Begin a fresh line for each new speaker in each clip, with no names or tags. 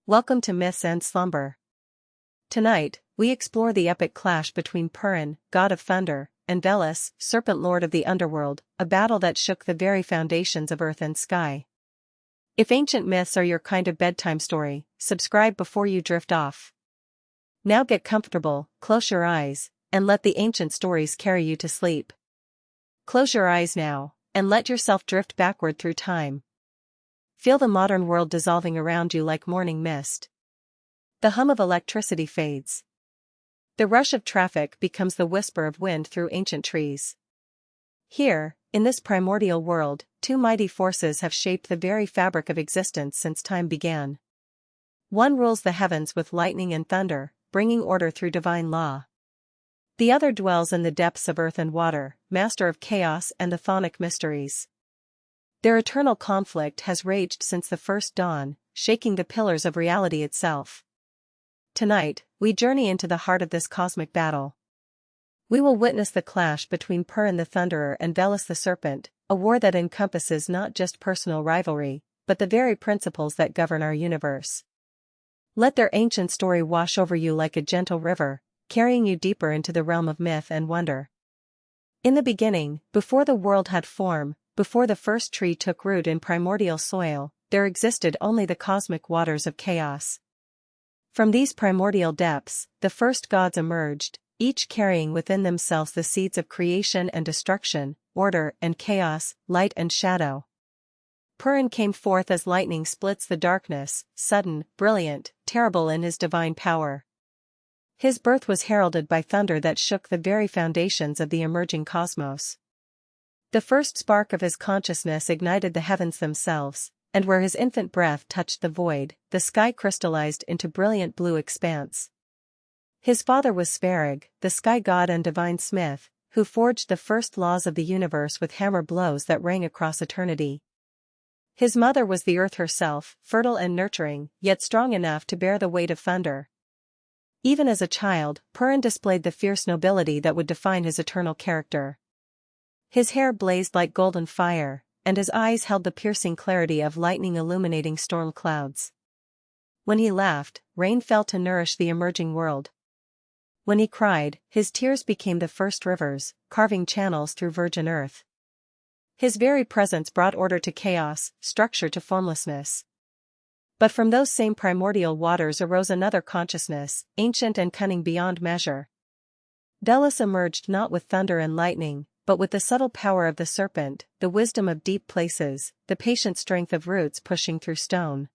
Welcome to Myths and Slumber. Tonight, we explore the epic clash between Perun, god of thunder, and Veles, serpent lord of the underworld, a battle that shook the very foundations of earth and sky. If ancient myths are your kind of bedtime story, subscribe before you drift off. Now get comfortable, close your eyes, and let the ancient stories carry you to sleep. Close your eyes now, and let yourself drift backward through time. Feel the modern world dissolving around you like morning mist. The hum of electricity fades. The rush of traffic becomes the whisper of wind through ancient trees. Here, in this primordial world, two mighty forces have shaped the very fabric of existence since time began. One rules the heavens with lightning and thunder, bringing order through divine law. The other dwells in the depths of earth and water, master of chaos and the chthonic mysteries. Their eternal conflict has raged since the first dawn, shaking the pillars of reality itself. Tonight, we journey into the heart of this cosmic battle. We will witness the clash between Perun the Thunderer and Veles the Serpent, a war that encompasses not just personal rivalry, but the very principles that govern our universe. Let their ancient story wash over you like a gentle river, carrying you deeper into the realm of myth and wonder. In the beginning, before the world had form, before the first tree took root in primordial soil, there existed only the cosmic waters of chaos. From these primordial depths, the first gods emerged, each carrying within themselves the seeds of creation and destruction, order and chaos, light and shadow. Perun came forth as lightning splits the darkness, sudden, brilliant, terrible in his divine power. His birth was heralded by thunder that shook the very foundations of the emerging cosmos. The first spark of his consciousness ignited the heavens themselves, and where his infant breath touched the void, the sky crystallized into brilliant blue expanse. His father was Svarog, the sky god and divine smith, who forged the first laws of the universe with hammer blows that rang across eternity. His mother was the earth herself, fertile and nurturing, yet strong enough to bear the weight of thunder. Even as a child, Perun displayed the fierce nobility that would define his eternal character. His hair blazed like golden fire, and his eyes held the piercing clarity of lightning illuminating storm clouds. When he laughed, rain fell to nourish the emerging world. When he cried, his tears became the first rivers, carving channels through virgin earth. His very presence brought order to chaos, structure to formlessness. But from those same primordial waters arose another consciousness, ancient and cunning beyond measure. Veles emerged not with thunder and lightning, but with the subtle power of the serpent, the wisdom of deep places, the patient strength of roots pushing through stone.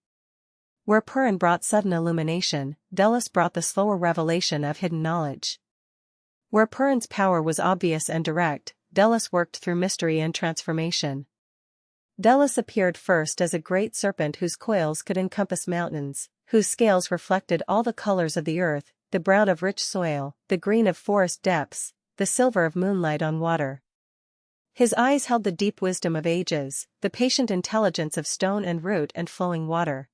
Where Perun brought sudden illumination, Veles brought the slower revelation of hidden knowledge. Where Perun's power was obvious and direct, Veles worked through mystery and transformation. Veles appeared first as a great serpent whose coils could encompass mountains, whose scales reflected all the colors of the earth, the brown of rich soil, the green of forest depths, the silver of moonlight on water. His eyes held the deep wisdom of ages, the patient intelligence of stone and root and flowing water.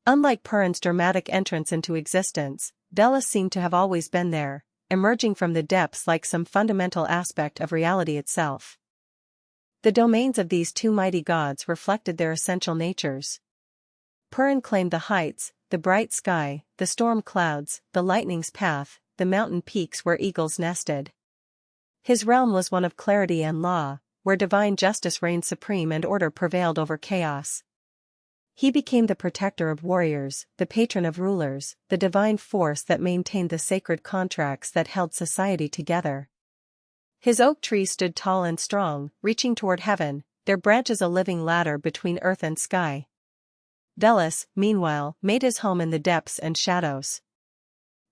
Unlike Perun's dramatic entrance into existence, Veles seemed to have always been there, emerging from the depths like some fundamental aspect of reality itself. The domains of these two mighty gods reflected their essential natures. Perun claimed the heights, the bright sky, the storm clouds, the lightning's path, the mountain peaks where eagles nested. His realm was one of clarity and law, where divine justice reigned supreme and order prevailed over chaos. He became the protector of warriors, the patron of rulers, the divine force that maintained the sacred contracts that held society together. His oak tree stood tall and strong, reaching toward heaven, their branches a living ladder between earth and sky. Veles, meanwhile, made his home in the depths and shadows.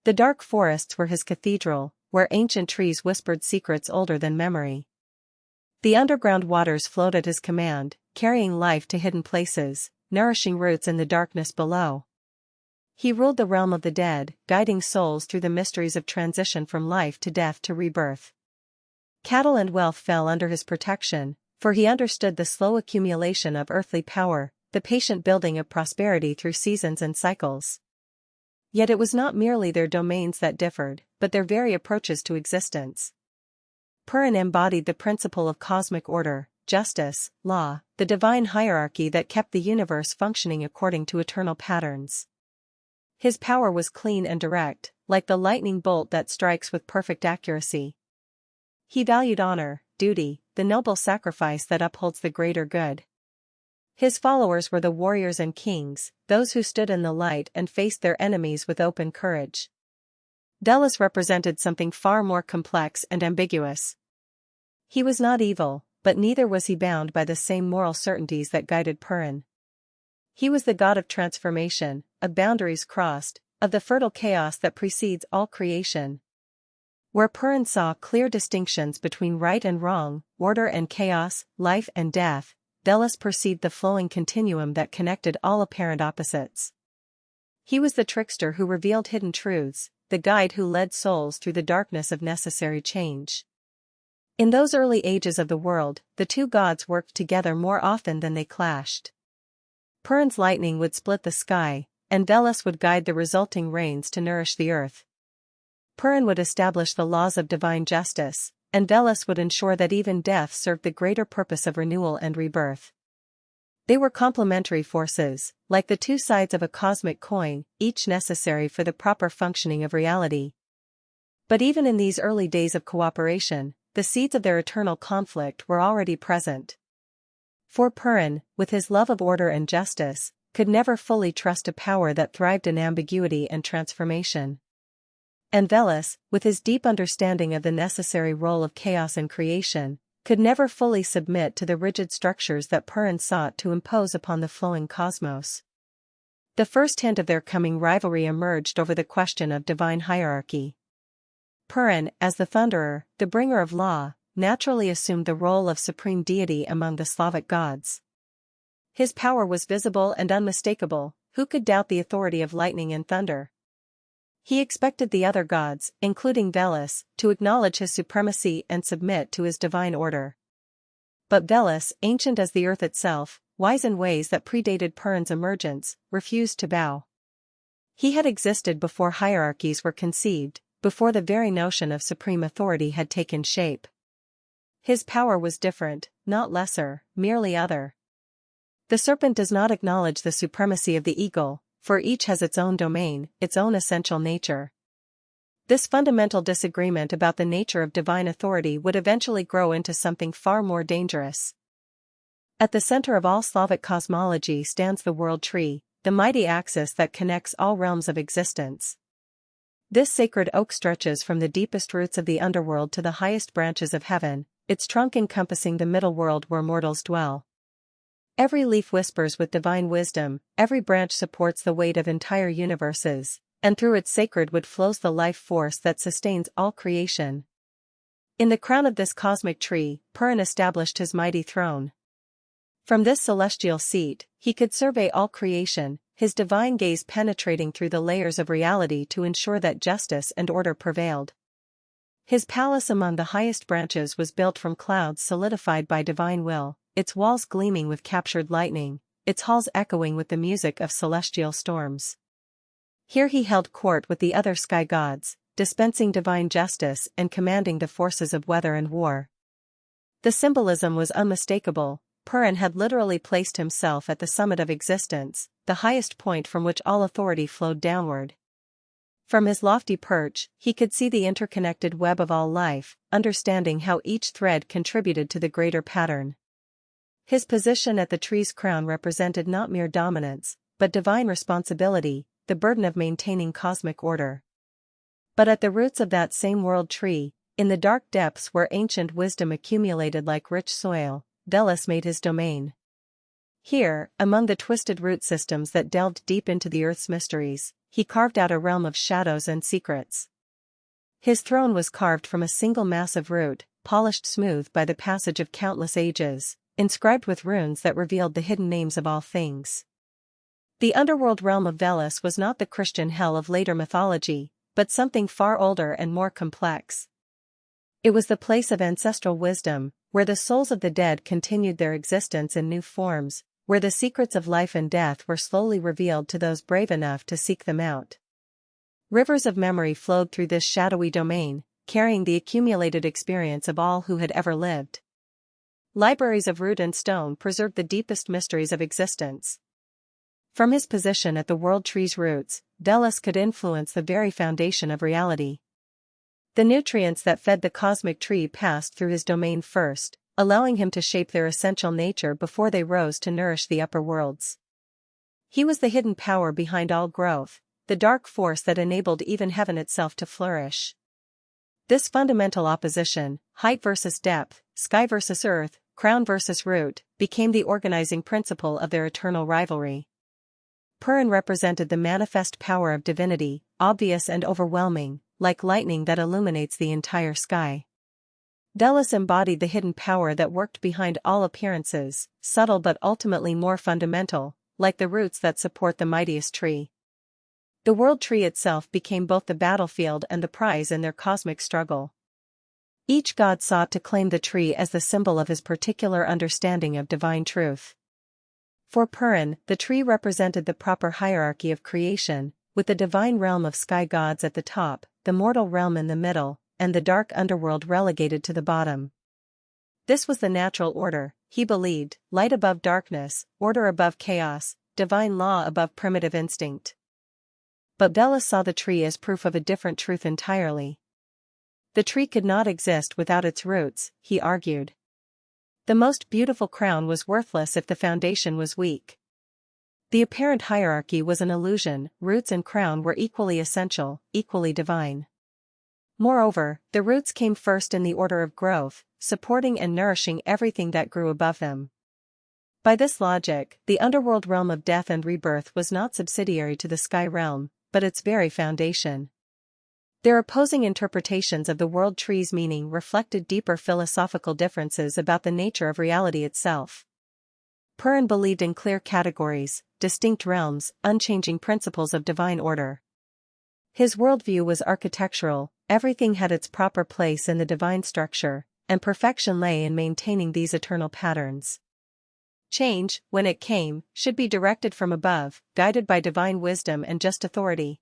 The dark forests were his cathedral, where ancient trees whispered secrets older than memory. The underground waters flowed at his command, carrying life to hidden places, nourishing roots in the darkness below. He ruled the realm of the dead, guiding souls through the mysteries of transition from life to death to rebirth. Cattle and wealth fell under his protection, for he understood the slow accumulation of earthly power, the patient building of prosperity through seasons and cycles. Yet it was not merely their domains that differed, but their very approaches to existence. Perun embodied the principle of cosmic order, justice, law, the divine hierarchy that kept the universe functioning according to eternal patterns. His power was clean and direct, like the lightning bolt that strikes with perfect accuracy. He valued honor, duty, the noble sacrifice that upholds the greater good. His followers were the warriors and kings, those who stood in the light and faced their enemies with open courage. Veles represented something far more complex and ambiguous. He was not evil, but neither was he bound by the same moral certainties that guided Perun. He was the god of transformation, of boundaries crossed, of the fertile chaos that precedes all creation. Where Perun saw clear distinctions between right and wrong, order and chaos, life and death, Veles perceived the flowing continuum that connected all apparent opposites. He was the trickster who revealed hidden truths, the guide who led souls through the darkness of necessary change. In those early ages of the world, the two gods worked together more often than they clashed. Perun's lightning would split the sky, and Veles would guide the resulting rains to nourish the earth. Perun would establish the laws of divine justice, and Veles would ensure that even death served the greater purpose of renewal and rebirth. They were complementary forces, like the two sides of a cosmic coin, each necessary for the proper functioning of reality. But even in these early days of cooperation, the seeds of their eternal conflict were already present. For Perun, with his love of order and justice, could never fully trust a power that thrived in ambiguity and transformation. And Veles, with his deep understanding of the necessary role of chaos in creation, could never fully submit to the rigid structures that Perun sought to impose upon the flowing cosmos. The first hint of their coming rivalry emerged over the question of divine hierarchy. Perun, as the thunderer, the bringer of law, naturally assumed the role of supreme deity among the Slavic gods. His power was visible and unmistakable. Who could doubt the authority of lightning and thunder? He expected the other gods, including Veles, to acknowledge his supremacy and submit to his divine order. But Veles, ancient as the earth itself, wise in ways that predated Perun's emergence, refused to bow. He had existed before hierarchies were conceived, before the very notion of supreme authority had taken shape. His power was different, not lesser, merely other. The serpent does not acknowledge the supremacy of the eagle, for each has its own domain, its own essential nature. This fundamental disagreement about the nature of divine authority would eventually grow into something far more dangerous. At the center of all Slavic cosmology stands the world tree, the mighty axis that connects all realms of existence. This sacred oak stretches from the deepest roots of the underworld to the highest branches of heaven, its trunk encompassing the middle world where mortals dwell. Every leaf whispers with divine wisdom, every branch supports the weight of entire universes, and through its sacred wood flows the life force that sustains all creation. In the crown of this cosmic tree, Perun established his mighty throne. From this celestial seat, he could survey all creation, his divine gaze penetrating through the layers of reality to ensure that justice and order prevailed. His palace among the highest branches was built from clouds solidified by divine will, its walls gleaming with captured lightning, its halls echoing with the music of celestial storms. Here he held court with the other sky gods, dispensing divine justice and commanding the forces of weather and war. The symbolism was unmistakable. Perun had literally placed himself at the summit of existence, the highest point from which all authority flowed downward. From his lofty perch, he could see the interconnected web of all life, understanding how each thread contributed to the greater pattern. His position at the tree's crown represented not mere dominance, but divine responsibility, the burden of maintaining cosmic order. But at the roots of that same world tree, in the dark depths where ancient wisdom accumulated like rich soil, Veles made his domain. Here, among the twisted root systems that delved deep into the earth's mysteries, he carved out a realm of shadows and secrets. His throne was carved from a single massive root, polished smooth by the passage of countless ages, inscribed with runes that revealed the hidden names of all things. The underworld realm of Veles was not the Christian hell of later mythology, but something far older and more complex. It was the place of ancestral wisdom, where the souls of the dead continued their existence in new forms, where the secrets of life and death were slowly revealed to those brave enough to seek them out. Rivers of memory flowed through this shadowy domain, carrying the accumulated experience of all who had ever lived. Libraries of root and stone preserved the deepest mysteries of existence. From his position at the world tree's roots, Veles could influence the very foundation of reality. The nutrients that fed the cosmic tree passed through his domain first, allowing him to shape their essential nature before they rose to nourish the upper worlds. He was the hidden power behind all growth, the dark force that enabled even heaven itself to flourish. This fundamental opposition, height versus depth, sky versus earth, crown versus root, became the organizing principle of their eternal rivalry. Perun represented the manifest power of divinity, obvious and overwhelming, like lightning that illuminates the entire sky. Veles embodied the hidden power that worked behind all appearances, subtle but ultimately more fundamental, like the roots that support the mightiest tree. The world tree itself became both the battlefield and the prize in their cosmic struggle. Each god sought to claim the tree as the symbol of his particular understanding of divine truth. For Perun, the tree represented the proper hierarchy of creation, with the divine realm of sky gods at the top, the mortal realm in the middle, and the dark underworld relegated to the bottom. This was the natural order, he believed, light above darkness, order above chaos, divine law above primitive instinct. But Veles saw the tree as proof of a different truth entirely. The tree could not exist without its roots, he argued. The most beautiful crown was worthless if the foundation was weak. The apparent hierarchy was an illusion, roots and crown were equally essential, equally divine. Moreover, the roots came first in the order of growth, supporting and nourishing everything that grew above them. By this logic, the underworld realm of death and rebirth was not subsidiary to the sky realm, but its very foundation. Their opposing interpretations of the world tree's meaning reflected deeper philosophical differences about the nature of reality itself. Perun believed in clear categories, distinct realms, unchanging principles of divine order. His worldview was architectural, everything had its proper place in the divine structure, and perfection lay in maintaining these eternal patterns. Change, when it came, should be directed from above, guided by divine wisdom and just authority.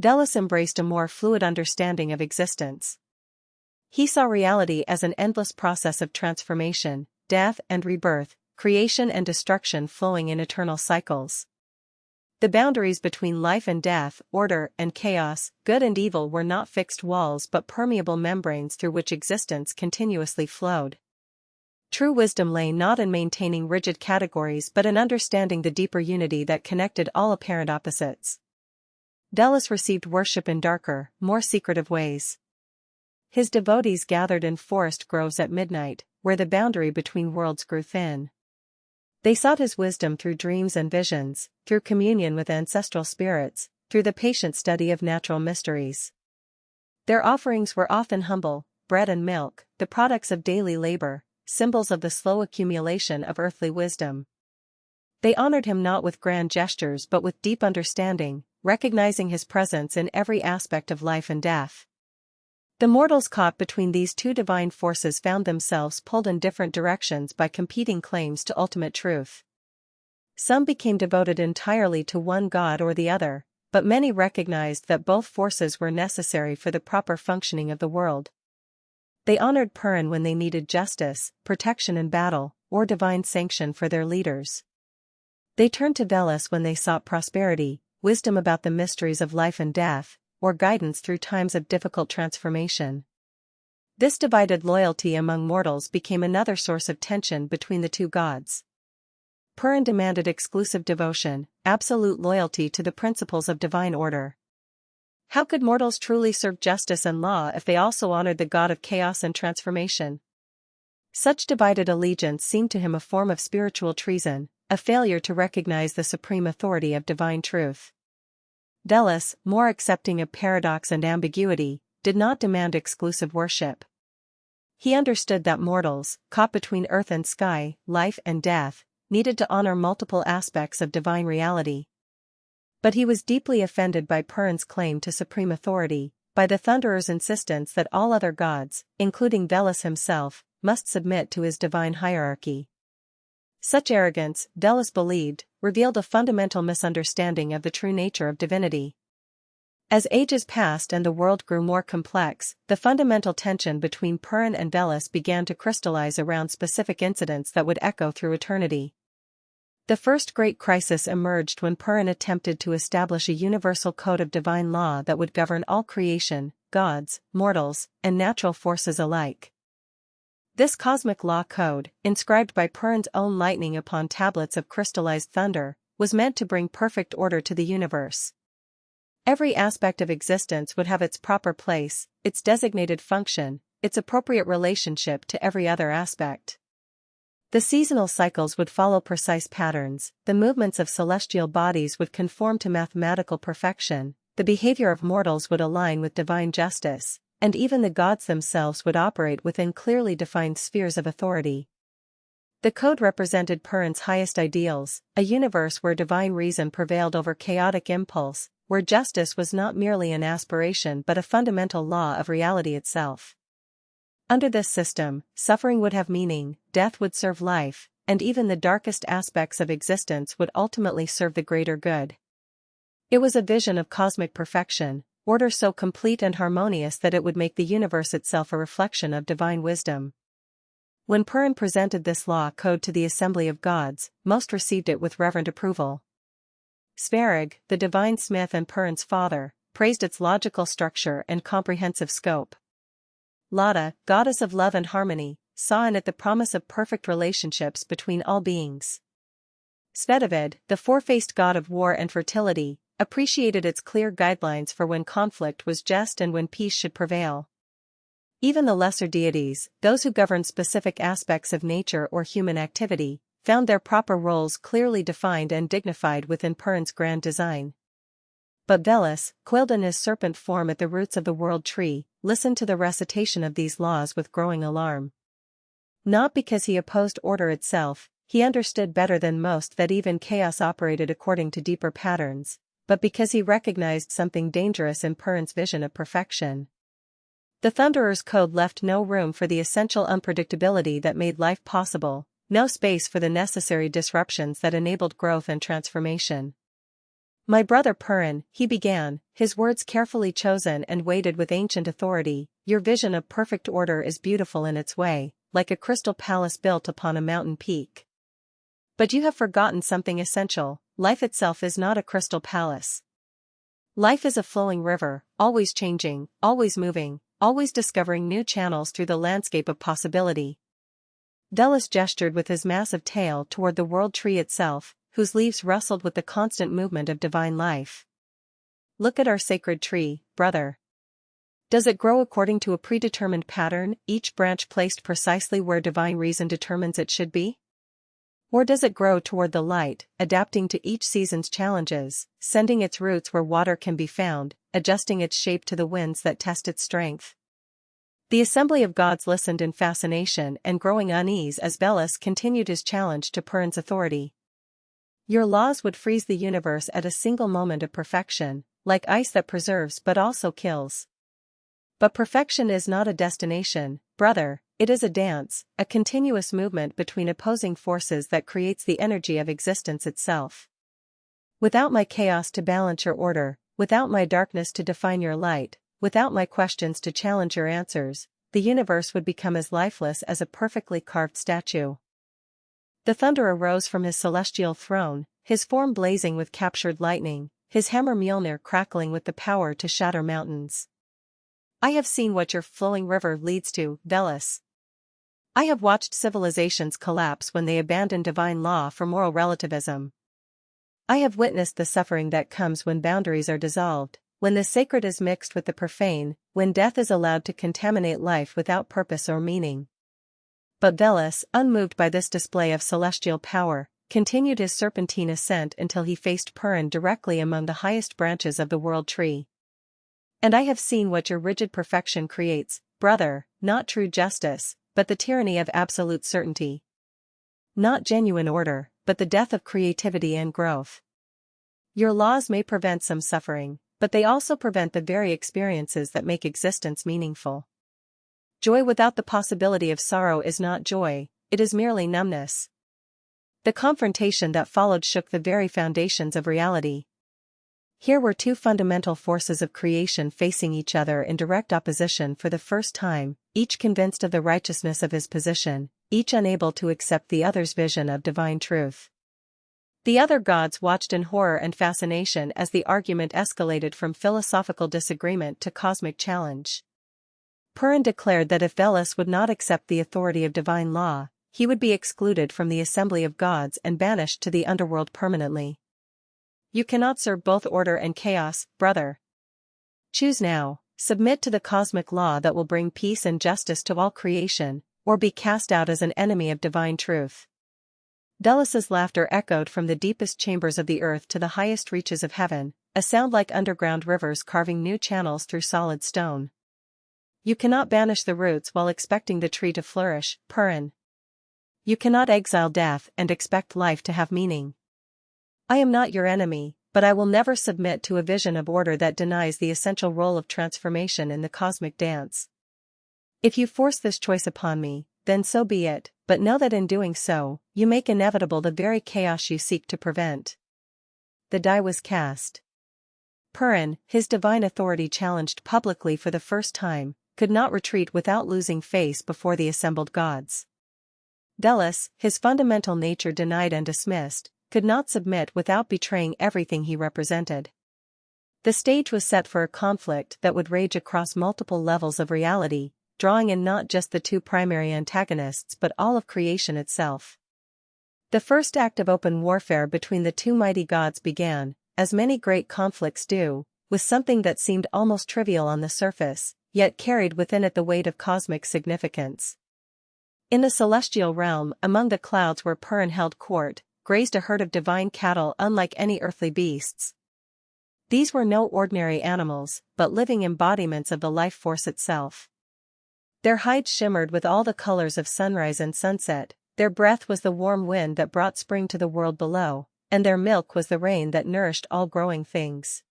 Veles embraced a more fluid understanding of existence. He saw reality as an endless process of transformation, death and rebirth, creation and destruction flowing in eternal cycles. The boundaries between life and death, order and chaos, good and evil were not fixed walls but permeable membranes through which existence continuously flowed. True wisdom lay not in maintaining rigid categories but in understanding the deeper unity that connected all apparent opposites. Veles received worship in darker, more secretive ways. His devotees gathered in forest groves at midnight, where the boundary between worlds grew thin. They sought his wisdom through dreams and visions, through communion with ancestral spirits, through the patient study of natural mysteries. Their offerings were often humble, bread and milk, the products of daily labor, symbols of the slow accumulation of earthly wisdom. They honored him not with grand gestures but with deep understanding, recognizing his presence in every aspect of life and death. The mortals caught between these two divine forces found themselves pulled in different directions by competing claims to ultimate truth. Some became devoted entirely to one god or the other, but many recognized that both forces were necessary for the proper functioning of the world. They honored Perun when they needed justice, protection in battle, or divine sanction for their leaders. They turned to Veles when they sought prosperity, wisdom about the mysteries of life and death, or guidance through times of difficult transformation. This divided loyalty among mortals became another source of tension between the two gods. Perun demanded exclusive devotion, absolute loyalty to the principles of divine order. How could mortals truly serve justice and law if they also honored the god of chaos and transformation? Such divided allegiance seemed to him a form of spiritual treason, a failure to recognize the supreme authority of divine truth. Veles, more accepting of paradox and ambiguity, did not demand exclusive worship. He understood that mortals, caught between earth and sky, life and death, needed to honor multiple aspects of divine reality. But he was deeply offended by Perun's claim to supreme authority, by the Thunderer's insistence that all other gods, including Veles himself, must submit to his divine hierarchy. Such arrogance, Veles believed, revealed a fundamental misunderstanding of the true nature of divinity. As ages passed and the world grew more complex, the fundamental tension between Perun and Veles began to crystallize around specific incidents that would echo through eternity. The first great crisis emerged when Perun attempted to establish a universal code of divine law that would govern all creation, gods, mortals, and natural forces alike. This cosmic law code, inscribed by Perun's own lightning upon tablets of crystallized thunder, was meant to bring perfect order to the universe. Every aspect of existence would have its proper place, its designated function, its appropriate relationship to every other aspect. The seasonal cycles would follow precise patterns, the movements of celestial bodies would conform to mathematical perfection, the behavior of mortals would align with divine justice, and even the gods themselves would operate within clearly defined spheres of authority. The code represented Perun's highest ideals, a universe where divine reason prevailed over chaotic impulse, where justice was not merely an aspiration but a fundamental law of reality itself. Under this system, suffering would have meaning, death would serve life, and even the darkest aspects of existence would ultimately serve the greater good. It was a vision of cosmic perfection, order so complete and harmonious that it would make the universe itself a reflection of divine wisdom. When Perun presented this law code to the assembly of gods, most received it with reverent approval. Sverige, the divine smith and Perun's father, praised its logical structure and comprehensive scope. Lada, goddess of love and harmony, saw in it the promise of perfect relationships between all beings. Svetavid, the four-faced god of war and fertility, appreciated its clear guidelines for when conflict was just and when peace should prevail. Even the lesser deities, those who governed specific aspects of nature or human activity, found their proper roles clearly defined and dignified within Perun's grand design. But Veles, coiled in his serpent form at the roots of the world tree, listened to the recitation of these laws with growing alarm. Not because he opposed order itself, he understood better than most that even chaos operated according to deeper patterns, but because he recognized something dangerous in Perun's vision of perfection. The Thunderer's code left no room for the essential unpredictability that made life possible, no space for the necessary disruptions that enabled growth and transformation. My brother Perun, he began, his words carefully chosen and weighted with ancient authority, your vision of perfect order is beautiful in its way, like a crystal palace built upon a mountain peak. But you have forgotten something essential, life itself is not a crystal palace. Life is a flowing river, always changing, always moving, always discovering new channels through the landscape of possibility. Veles gestured with his massive tail toward the world tree itself, whose leaves rustled with the constant movement of divine life. Look at our sacred tree, brother. Does it grow according to a predetermined pattern, each branch placed precisely where divine reason determines it should be? Or does it grow toward the light, adapting to each season's challenges, sending its roots where water can be found, adjusting its shape to the winds that test its strength? The assembly of gods listened in fascination and growing unease as Veles continued his challenge to Perun's authority. Your laws would freeze the universe at a single moment of perfection, like ice that preserves but also kills. But perfection is not a destination, brother, it is a dance, a continuous movement between opposing forces that creates the energy of existence itself. Without my chaos to balance your order, without my darkness to define your light, without my questions to challenge your answers, the universe would become as lifeless as a perfectly carved statue. The Thunderer rose from his celestial throne, his form blazing with captured lightning, his hammer Mjolnir crackling with the power to shatter mountains. I have seen what your flowing river leads to, Veles. I have watched civilizations collapse when they abandon divine law for moral relativism. I have witnessed the suffering that comes when boundaries are dissolved, when the sacred is mixed with the profane, when death is allowed to contaminate life without purpose or meaning. But Veles, unmoved by this display of celestial power, continued his serpentine ascent until he faced Perun directly among the highest branches of the world tree. And I have seen what your rigid perfection creates, brother, not true justice, but the tyranny of absolute certainty. Not genuine order, but the death of creativity and growth. Your laws may prevent some suffering, but they also prevent the very experiences that make existence meaningful. Joy without the possibility of sorrow is not joy, it is merely numbness. The confrontation that followed shook the very foundations of reality. Here were two fundamental forces of creation facing each other in direct opposition for the first time, each convinced of the righteousness of his position, each unable to accept the other's vision of divine truth. The other gods watched in horror and fascination as the argument escalated from philosophical disagreement to cosmic challenge. Perun declared that if Veles would not accept the authority of divine law, he would be excluded from the assembly of gods and banished to the underworld permanently. You cannot serve both order and chaos, brother. Choose now, submit to the cosmic law that will bring peace and justice to all creation, or be cast out as an enemy of divine truth. Veles's laughter echoed from the deepest chambers of the earth to the highest reaches of heaven, a sound like underground rivers carving new channels through solid stone. You cannot banish the roots while expecting the tree to flourish, Perun. You cannot exile death and expect life to have meaning. I am not your enemy, but I will never submit to a vision of order that denies the essential role of transformation in the cosmic dance. If you force this choice upon me, then so be it, but know that in doing so, you make inevitable the very chaos you seek to prevent. The die was cast. Perun, his divine authority challenged publicly for the first time, could not retreat without losing face before the assembled gods. Veles, his fundamental nature denied and dismissed, could not submit without betraying everything he represented. The stage was set for a conflict that would rage across multiple levels of reality, drawing in not just the two primary antagonists but all of creation itself. The first act of open warfare between the two mighty gods began, as many great conflicts do, with something that seemed almost trivial on the surface, yet carried within it the weight of cosmic significance. In the celestial realm, among the clouds where Perun held court, grazed a herd of divine cattle unlike any earthly beasts. These were no ordinary animals, but living embodiments of the life force itself. Their hides shimmered with all the colors of sunrise and sunset, their breath was the warm wind that brought spring to the world below, and their milk was the rain that nourished all growing things.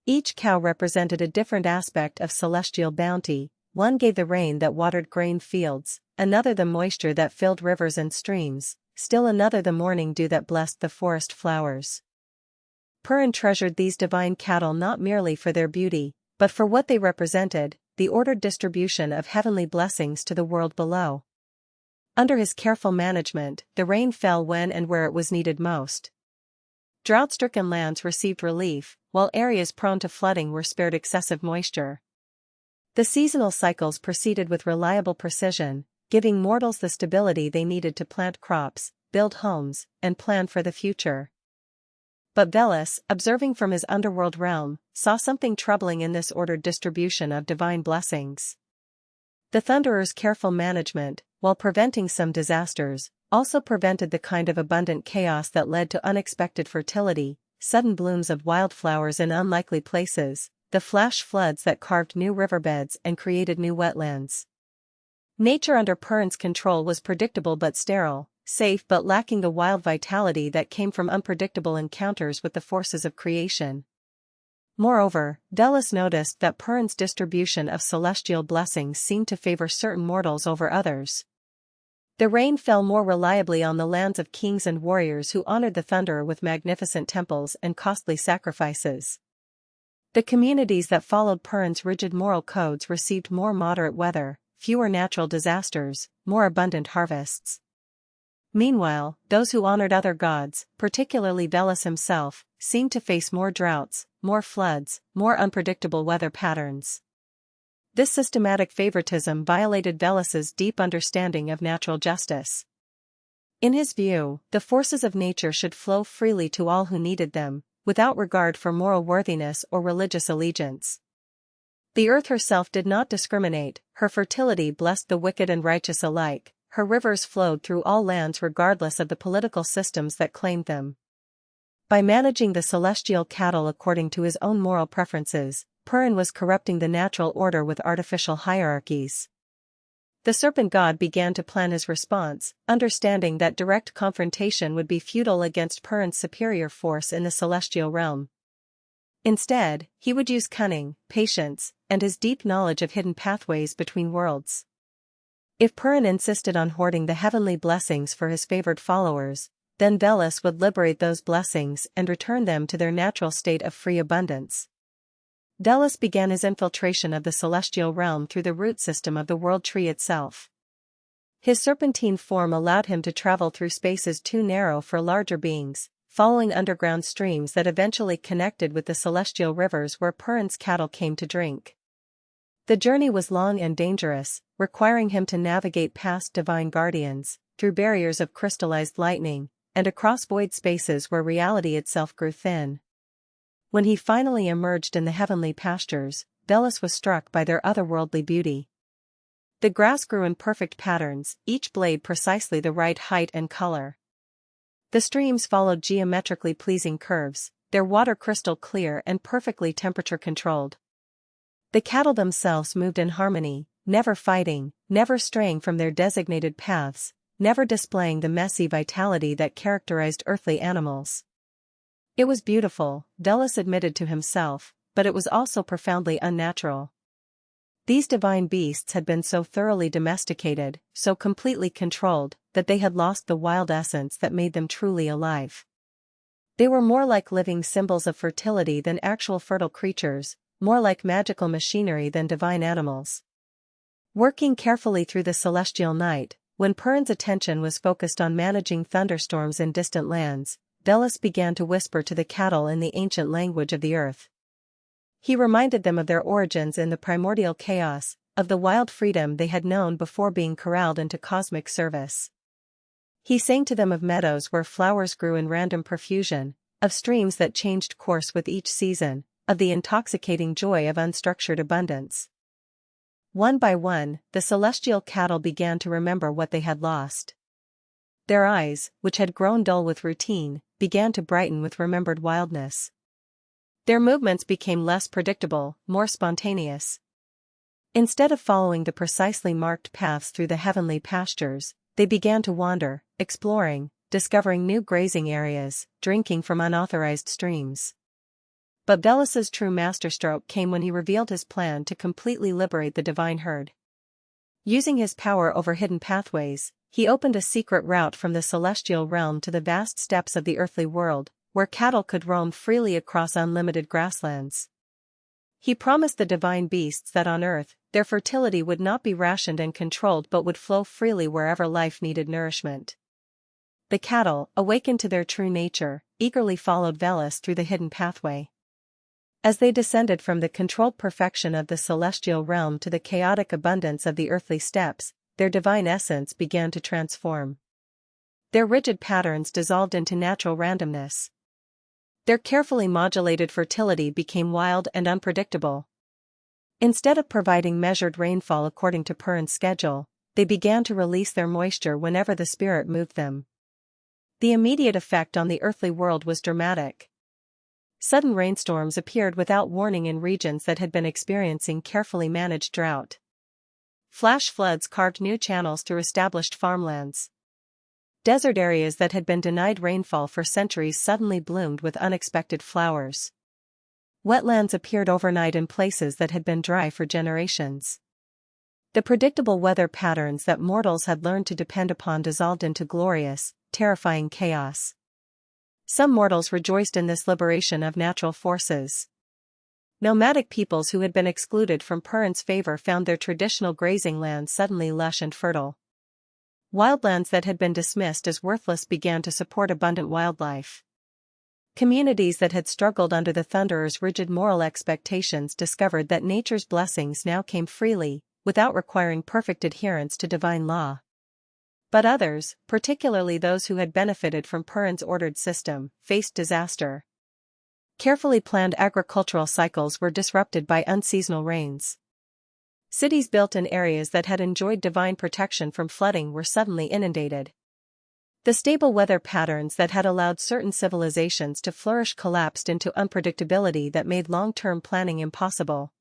Each cow represented a different aspect of celestial bounty. One gave the rain that watered grain fields, another the moisture that filled rivers and streams, still another the morning dew that blessed the forest flowers. Perun treasured these divine cattle not merely for their beauty, but for what they represented, the ordered distribution of heavenly blessings to the world below. Under his careful management, the rain fell when and where it was needed most. Drought-stricken lands received relief, while areas prone to flooding were spared excessive moisture. The seasonal cycles proceeded with reliable precision, giving mortals the stability they needed to plant crops, build homes, and plan for the future. But Veles, observing from his underworld realm, saw something troubling in this ordered distribution of divine blessings. The Thunderer's careful management, while preventing some disasters, also prevented the kind of abundant chaos that led to unexpected fertility, sudden blooms of wildflowers in unlikely places, the flash floods that carved new riverbeds and created new wetlands. Nature under Perun's control was predictable but sterile, safe but lacking the wild vitality that came from unpredictable encounters with the forces of creation. Moreover, Veles noticed that Perun's distribution of celestial blessings seemed to favor certain mortals over others. The rain fell more reliably on the lands of kings and warriors who honored the Thunderer with magnificent temples and costly sacrifices. The communities that followed Perun's rigid moral codes received more moderate weather, fewer natural disasters, more abundant harvests. Meanwhile, those who honored other gods, particularly Veles himself, seemed to face more droughts, more floods, more unpredictable weather patterns. This systematic favoritism violated Veles's deep understanding of natural justice. In his view, the forces of nature should flow freely to all who needed them, without regard for moral worthiness or religious allegiance. The earth herself did not discriminate, her fertility blessed the wicked and righteous alike, her rivers flowed through all lands regardless of the political systems that claimed them. By managing the celestial cattle according to his own moral preferences, Perun was corrupting the natural order with artificial hierarchies. The serpent god began to plan his response, understanding that direct confrontation would be futile against Perun's superior force in the celestial realm. Instead, he would use cunning, patience, and his deep knowledge of hidden pathways between worlds. If Perun insisted on hoarding the heavenly blessings for his favored followers, then Veles would liberate those blessings and return them to their natural state of free abundance. Veles began his infiltration of the celestial realm through the root system of the world tree itself. His serpentine form allowed him to travel through spaces too narrow for larger beings, following underground streams that eventually connected with the celestial rivers where Perun's cattle came to drink. The journey was long and dangerous, requiring him to navigate past divine guardians, through barriers of crystallized lightning, and across void spaces where reality itself grew thin. When he finally emerged in the heavenly pastures, Veles was struck by their otherworldly beauty. The grass grew in perfect patterns, each blade precisely the right height and color. The streams followed geometrically pleasing curves, their water crystal clear and perfectly temperature-controlled. The cattle themselves moved in harmony, never fighting, never straying from their designated paths, never displaying the messy vitality that characterized earthly animals. It was beautiful, Veles admitted to himself, but it was also profoundly unnatural. These divine beasts had been so thoroughly domesticated, so completely controlled, that they had lost the wild essence that made them truly alive. They were more like living symbols of fertility than actual fertile creatures, more like magical machinery than divine animals. Working carefully through the celestial night, when Perun's attention was focused on managing thunderstorms in distant lands, Veles began to whisper to the cattle in the ancient language of the earth. He reminded them of their origins in the primordial chaos, of the wild freedom they had known before being corralled into cosmic service. He sang to them of meadows where flowers grew in random profusion, of streams that changed course with each season, of the intoxicating joy of unstructured abundance. One by one, the celestial cattle began to remember what they had lost. Their eyes, which had grown dull with routine, began to brighten with remembered wildness. Their movements became less predictable, more spontaneous. Instead of following the precisely marked paths through the heavenly pastures, they began to wander, exploring, discovering new grazing areas, drinking from unauthorized streams. But Veles's true masterstroke came when he revealed his plan to completely liberate the divine herd. Using his power over hidden pathways, he opened a secret route from the celestial realm to the vast steppes of the earthly world, where cattle could roam freely across unlimited grasslands. He promised the divine beasts that on earth, their fertility would not be rationed and controlled but would flow freely wherever life needed nourishment. The cattle, awakened to their true nature, eagerly followed Veles through the hidden pathway. As they descended from the controlled perfection of the celestial realm to the chaotic abundance of the earthly steppes, their divine essence began to transform. Their rigid patterns dissolved into natural randomness. Their carefully modulated fertility became wild and unpredictable. Instead of providing measured rainfall according to Perun's schedule, they began to release their moisture whenever the spirit moved them. The immediate effect on the earthly world was dramatic. Sudden rainstorms appeared without warning in regions that had been experiencing carefully managed drought. Flash floods carved new channels through established farmlands. Desert areas that had been denied rainfall for centuries suddenly bloomed with unexpected flowers. Wetlands appeared overnight in places that had been dry for generations. The predictable weather patterns that mortals had learned to depend upon dissolved into glorious, terrifying chaos. Some mortals rejoiced in this liberation of natural forces. Nomadic peoples who had been excluded from Perun's favor found their traditional grazing lands suddenly lush and fertile. Wildlands that had been dismissed as worthless began to support abundant wildlife. Communities that had struggled under the Thunderer's rigid moral expectations discovered that nature's blessings now came freely, without requiring perfect adherence to divine law. But others, particularly those who had benefited from Perun's ordered system, faced disaster. Carefully planned agricultural cycles were disrupted by unseasonal rains. Cities built in areas that had enjoyed divine protection from flooding were suddenly inundated. The stable weather patterns that had allowed certain civilizations to flourish collapsed into unpredictability that made long-term planning impossible.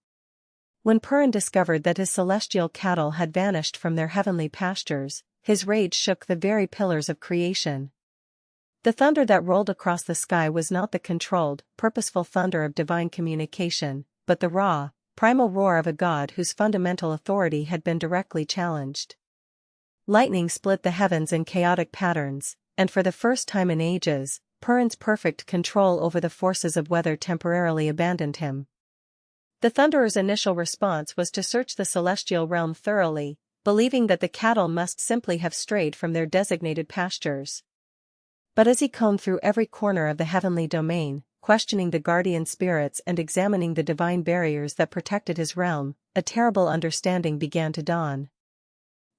When Perun discovered that his celestial cattle had vanished from their heavenly pastures, his rage shook the very pillars of creation. The thunder that rolled across the sky was not the controlled, purposeful thunder of divine communication, but the raw, primal roar of a god whose fundamental authority had been directly challenged. Lightning split the heavens in chaotic patterns, and for the first time in ages, Perun's perfect control over the forces of weather temporarily abandoned him. The Thunderer's initial response was to search the celestial realm thoroughly, believing that the cattle must simply have strayed from their designated pastures. But as he combed through every corner of the heavenly domain, questioning the guardian spirits and examining the divine barriers that protected his realm, a terrible understanding began to dawn.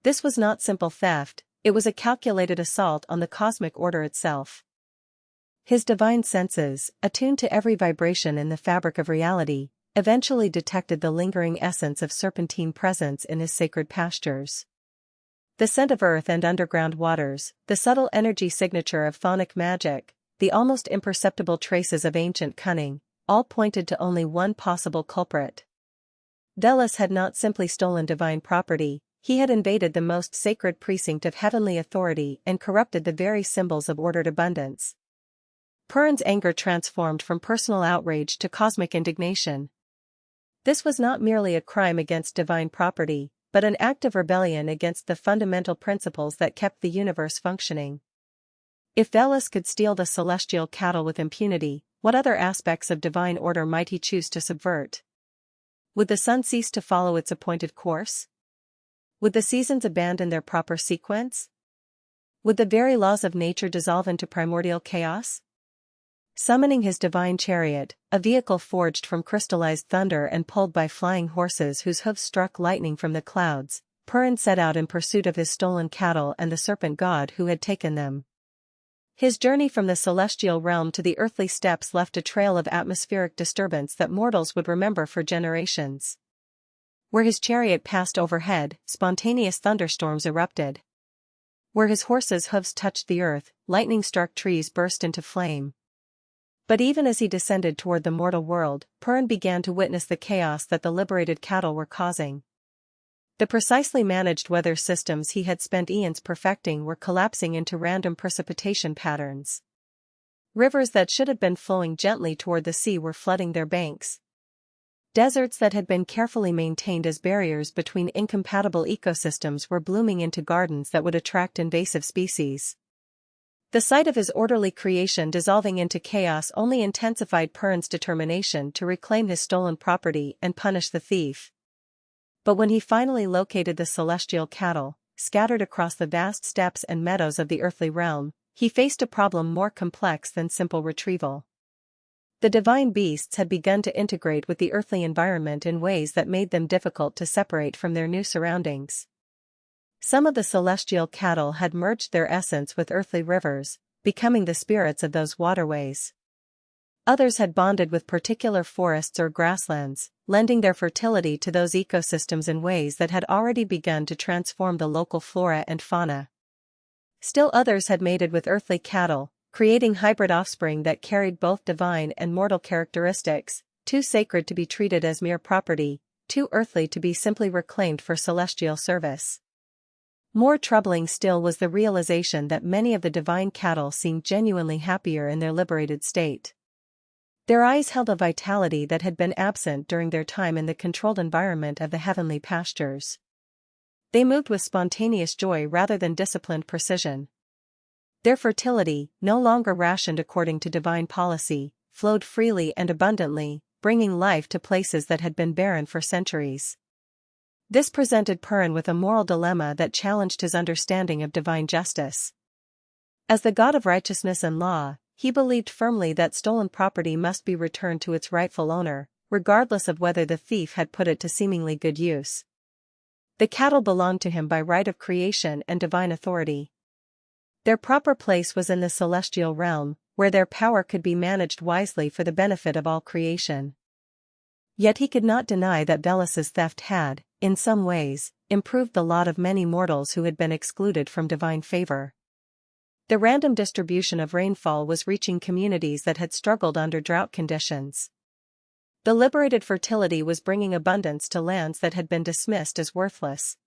This was not simple theft, it was a calculated assault on the cosmic order itself. His divine senses, attuned to every vibration in the fabric of reality, eventually detected the lingering essence of serpentine presence in his sacred pastures. The scent of earth and underground waters, the subtle energy signature of chthonic magic, the almost imperceptible traces of ancient cunning, all pointed to only one possible culprit. Veles had not simply stolen divine property, he had invaded the most sacred precinct of heavenly authority and corrupted the very symbols of ordered abundance. Perun's anger transformed from personal outrage to cosmic indignation. This was not merely a crime against divine property, but an act of rebellion against the fundamental principles that kept the universe functioning. If Veles could steal the celestial cattle with impunity, what other aspects of divine order might he choose to subvert? Would the sun cease to follow its appointed course? Would the seasons abandon their proper sequence? Would the very laws of nature dissolve into primordial chaos? Summoning his divine chariot, a vehicle forged from crystallized thunder and pulled by flying horses whose hooves struck lightning from the clouds, Perun set out in pursuit of his stolen cattle and the serpent god who had taken them. His journey from the celestial realm to the earthly steppes left a trail of atmospheric disturbance that mortals would remember for generations. Where his chariot passed overhead, spontaneous thunderstorms erupted. Where his horses' hooves touched the earth, lightning-struck trees burst into flame. But even as he descended toward the mortal world, Perun began to witness the chaos that the liberated cattle were causing. The precisely managed weather systems he had spent eons perfecting were collapsing into random precipitation patterns. Rivers that should have been flowing gently toward the sea were flooding their banks. Deserts that had been carefully maintained as barriers between incompatible ecosystems were blooming into gardens that would attract invasive species. The sight of his orderly creation dissolving into chaos only intensified Perun's determination to reclaim his stolen property and punish the thief. But when he finally located the celestial cattle, scattered across the vast steppes and meadows of the earthly realm, he faced a problem more complex than simple retrieval. The divine beasts had begun to integrate with the earthly environment in ways that made them difficult to separate from their new surroundings. Some of the celestial cattle had merged their essence with earthly rivers, becoming the spirits of those waterways. Others had bonded with particular forests or grasslands, lending their fertility to those ecosystems in ways that had already begun to transform the local flora and fauna. Still others had mated with earthly cattle, creating hybrid offspring that carried both divine and mortal characteristics, too sacred to be treated as mere property, too earthly to be simply reclaimed for celestial service. More troubling still was the realization that many of the divine cattle seemed genuinely happier in their liberated state. Their eyes held a vitality that had been absent during their time in the controlled environment of the heavenly pastures. They moved with spontaneous joy rather than disciplined precision. Their fertility, no longer rationed according to divine policy, flowed freely and abundantly, bringing life to places that had been barren for centuries. This presented Perun with a moral dilemma that challenged his understanding of divine justice. As the god of righteousness and law, he believed firmly that stolen property must be returned to its rightful owner, regardless of whether the thief had put it to seemingly good use. The cattle belonged to him by right of creation and divine authority. Their proper place was in the celestial realm, where their power could be managed wisely for the benefit of all creation. Yet he could not deny that Veles's theft had, in some ways, improved the lot of many mortals who had been excluded from divine favor. The random distribution of rainfall was reaching communities that had struggled under drought conditions. The liberated fertility was bringing abundance to lands that had been dismissed as worthless.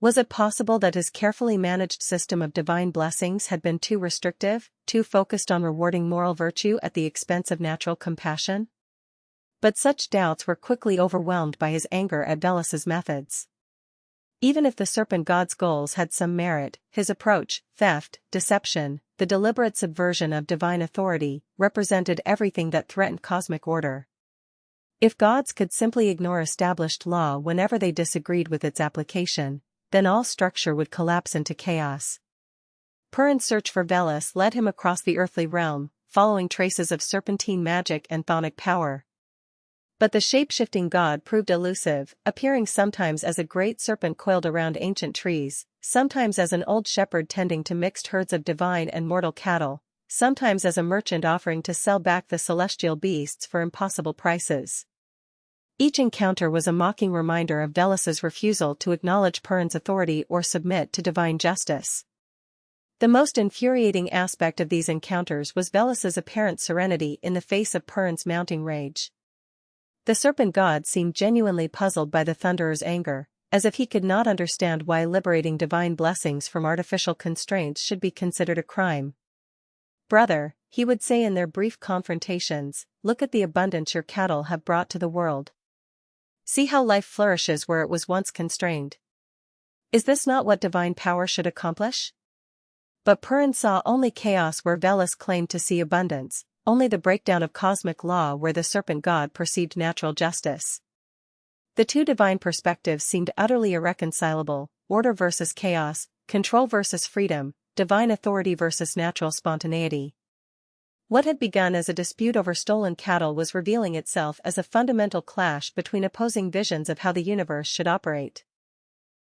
Was it possible that his carefully managed system of divine blessings had been too restrictive, too focused on rewarding moral virtue at the expense of natural compassion? But such doubts were quickly overwhelmed by his anger at Veles's methods. Even if the serpent god's goals had some merit, his approach, theft, deception, the deliberate subversion of divine authority, represented everything that threatened cosmic order. If gods could simply ignore established law whenever they disagreed with its application, then all structure would collapse into chaos. Perun's search for Veles led him across the earthly realm, following traces of serpentine magic and chthonic power. But the shape-shifting god proved elusive, appearing sometimes as a great serpent coiled around ancient trees, sometimes as an old shepherd tending to mixed herds of divine and mortal cattle, sometimes as a merchant offering to sell back the celestial beasts for impossible prices. Each encounter was a mocking reminder of Veles's refusal to acknowledge Perun's authority or submit to divine justice. The most infuriating aspect of these encounters was Veles's apparent serenity in the face of Perun's mounting rage. The serpent god seemed genuinely puzzled by the thunderer's anger, as if he could not understand why liberating divine blessings from artificial constraints should be considered a crime. "Brother," he would say in their brief confrontations, "look at the abundance your cattle have brought to the world. See how life flourishes where it was once constrained. Is this not what divine power should accomplish?" But Perun saw only chaos where Veles claimed to see abundance, only the breakdown of cosmic law where the serpent god perceived natural justice. The two divine perspectives seemed utterly irreconcilable: order versus chaos, control versus freedom, divine authority versus natural spontaneity. What had begun as a dispute over stolen cattle was revealing itself as a fundamental clash between opposing visions of how the universe should operate.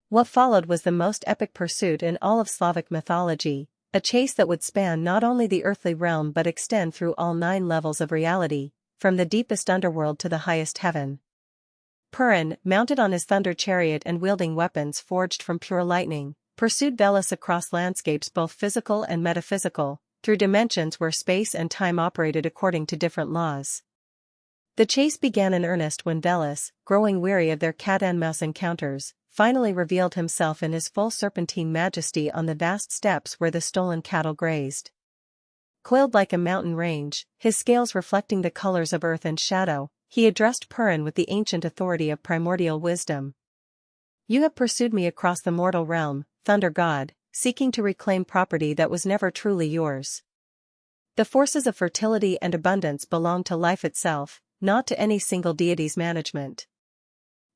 What followed was the most epic pursuit in all of Slavic mythology, a chase that would span not only the earthly realm but extend through all 9 levels of reality, from the deepest underworld to the highest heaven. Perun, mounted on his thunder chariot and wielding weapons forged from pure lightning, pursued Veles across landscapes both physical and metaphysical, through dimensions where space and time operated according to different laws. The chase began in earnest when Veles, growing weary of their cat-and-mouse encounters, finally revealed himself in his full serpentine majesty on the vast steppes where the stolen cattle grazed. Coiled like a mountain range, his scales reflecting the colors of earth and shadow, he addressed Perun with the ancient authority of primordial wisdom. "You have pursued me across the mortal realm, Thunder God, seeking to reclaim property that was never truly yours. The forces of fertility and abundance belong to life itself, not to any single deity's management.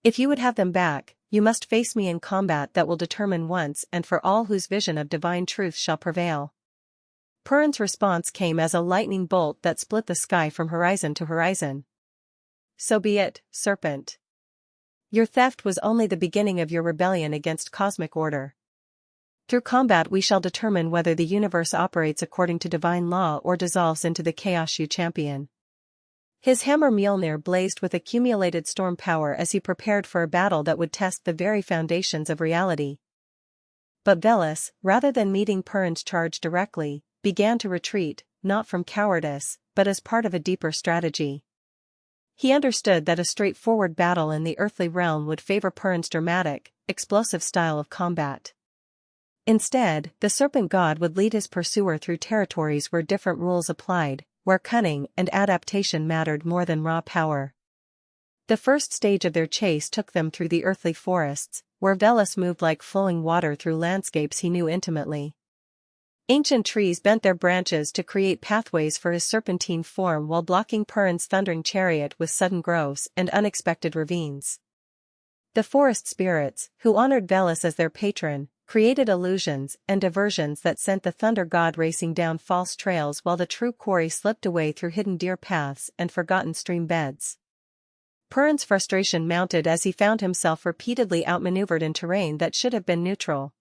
If you would have them back, you must face me in combat that will determine once and for all whose vision of divine truth shall prevail." Perun's response came as a lightning bolt that split the sky from horizon to horizon. "So be it, serpent. Your theft was only the beginning of your rebellion against cosmic order. Through combat we shall determine whether the universe operates according to divine law or dissolves into the chaos you champion." His hammer Mjolnir blazed with accumulated storm power as he prepared for a battle that would test the very foundations of reality. But Veles, rather than meeting Perun's charge directly, began to retreat, not from cowardice, but as part of a deeper strategy. He understood that a straightforward battle in the earthly realm would favor Perun's dramatic, explosive style of combat. Instead, the serpent god would lead his pursuer through territories where different rules applied, where cunning and adaptation mattered more than raw power. The first stage of their chase took them through the earthly forests, where Veles moved like flowing water through landscapes he knew intimately. Ancient trees bent their branches to create pathways for his serpentine form while blocking Perun's thundering chariot with sudden groves and unexpected ravines. The forest spirits, who honored Veles as their patron, created illusions and diversions that sent the thunder god racing down false trails while the true quarry slipped away through hidden deer paths and forgotten stream beds. Perun's frustration mounted as he found himself repeatedly outmaneuvered in terrain that should have been neutral.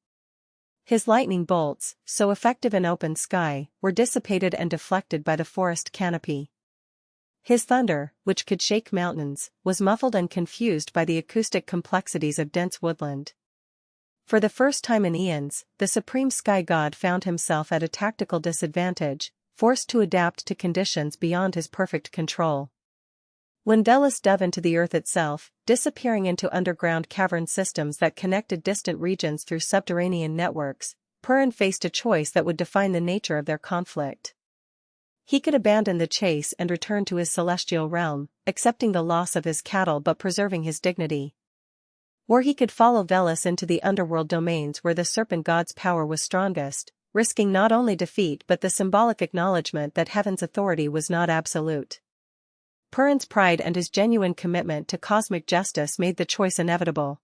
His lightning bolts, so effective in open sky, were dissipated and deflected by the forest canopy. His thunder, which could shake mountains, was muffled and confused by the acoustic complexities of dense woodland. For the first time in eons, the supreme sky god found himself at a tactical disadvantage, forced to adapt to conditions beyond his perfect control. When Veles dove into the earth itself, disappearing into underground cavern systems that connected distant regions through subterranean networks, Perun faced a choice that would define the nature of their conflict. He could abandon the chase and return to his celestial realm, accepting the loss of his cattle but preserving his dignity. Or he could follow Veles into the underworld domains where the serpent god's power was strongest, risking not only defeat but the symbolic acknowledgement that heaven's authority was not absolute. Perun's pride and his genuine commitment to cosmic justice made the choice inevitable.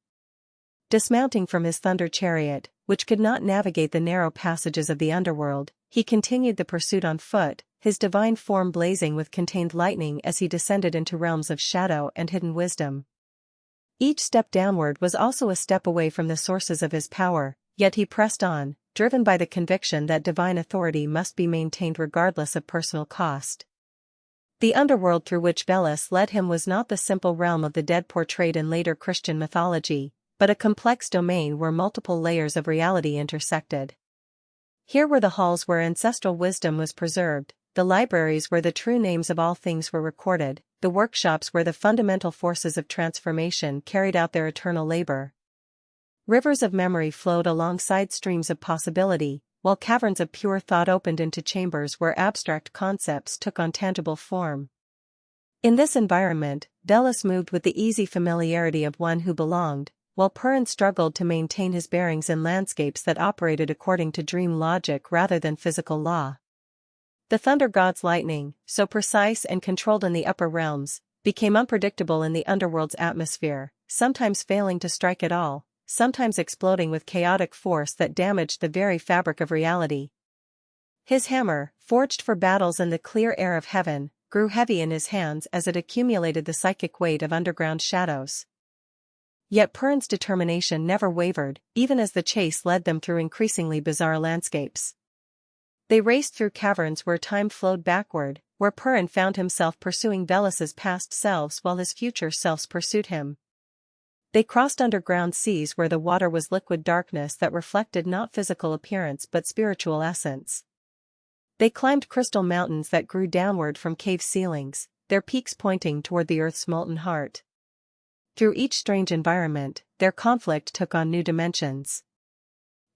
Dismounting from his thunder chariot, which could not navigate the narrow passages of the underworld, he continued the pursuit on foot, his divine form blazing with contained lightning as he descended into realms of shadow and hidden wisdom. Each step downward was also a step away from the sources of his power, yet he pressed on, driven by the conviction that divine authority must be maintained regardless of personal cost. The underworld through which Veles led him was not the simple realm of the dead portrayed in later Christian mythology, but a complex domain where multiple layers of reality intersected. Here were the halls where ancestral wisdom was preserved, the libraries where the true names of all things were recorded, the workshops where the fundamental forces of transformation carried out their eternal labor. Rivers of memory flowed alongside streams of possibility, while caverns of pure thought opened into chambers where abstract concepts took on tangible form. In this environment, Veles moved with the easy familiarity of one who belonged, while Perun struggled to maintain his bearings in landscapes that operated according to dream logic rather than physical law. The thunder god's lightning, so precise and controlled in the upper realms, became unpredictable in the underworld's atmosphere, sometimes failing to strike at all, sometimes exploding with chaotic force that damaged the very fabric of reality. His hammer, forged for battles in the clear air of heaven, grew heavy in his hands as it accumulated the psychic weight of underground shadows. Yet Perun's determination never wavered, even as the chase led them through increasingly bizarre landscapes. They raced through caverns where time flowed backward, where Perun found himself pursuing Veles's past selves while his future selves pursued him. They crossed underground seas where the water was liquid darkness that reflected not physical appearance but spiritual essence. They climbed crystal mountains that grew downward from cave ceilings, their peaks pointing toward the earth's molten heart. Through each strange environment, their conflict took on new dimensions.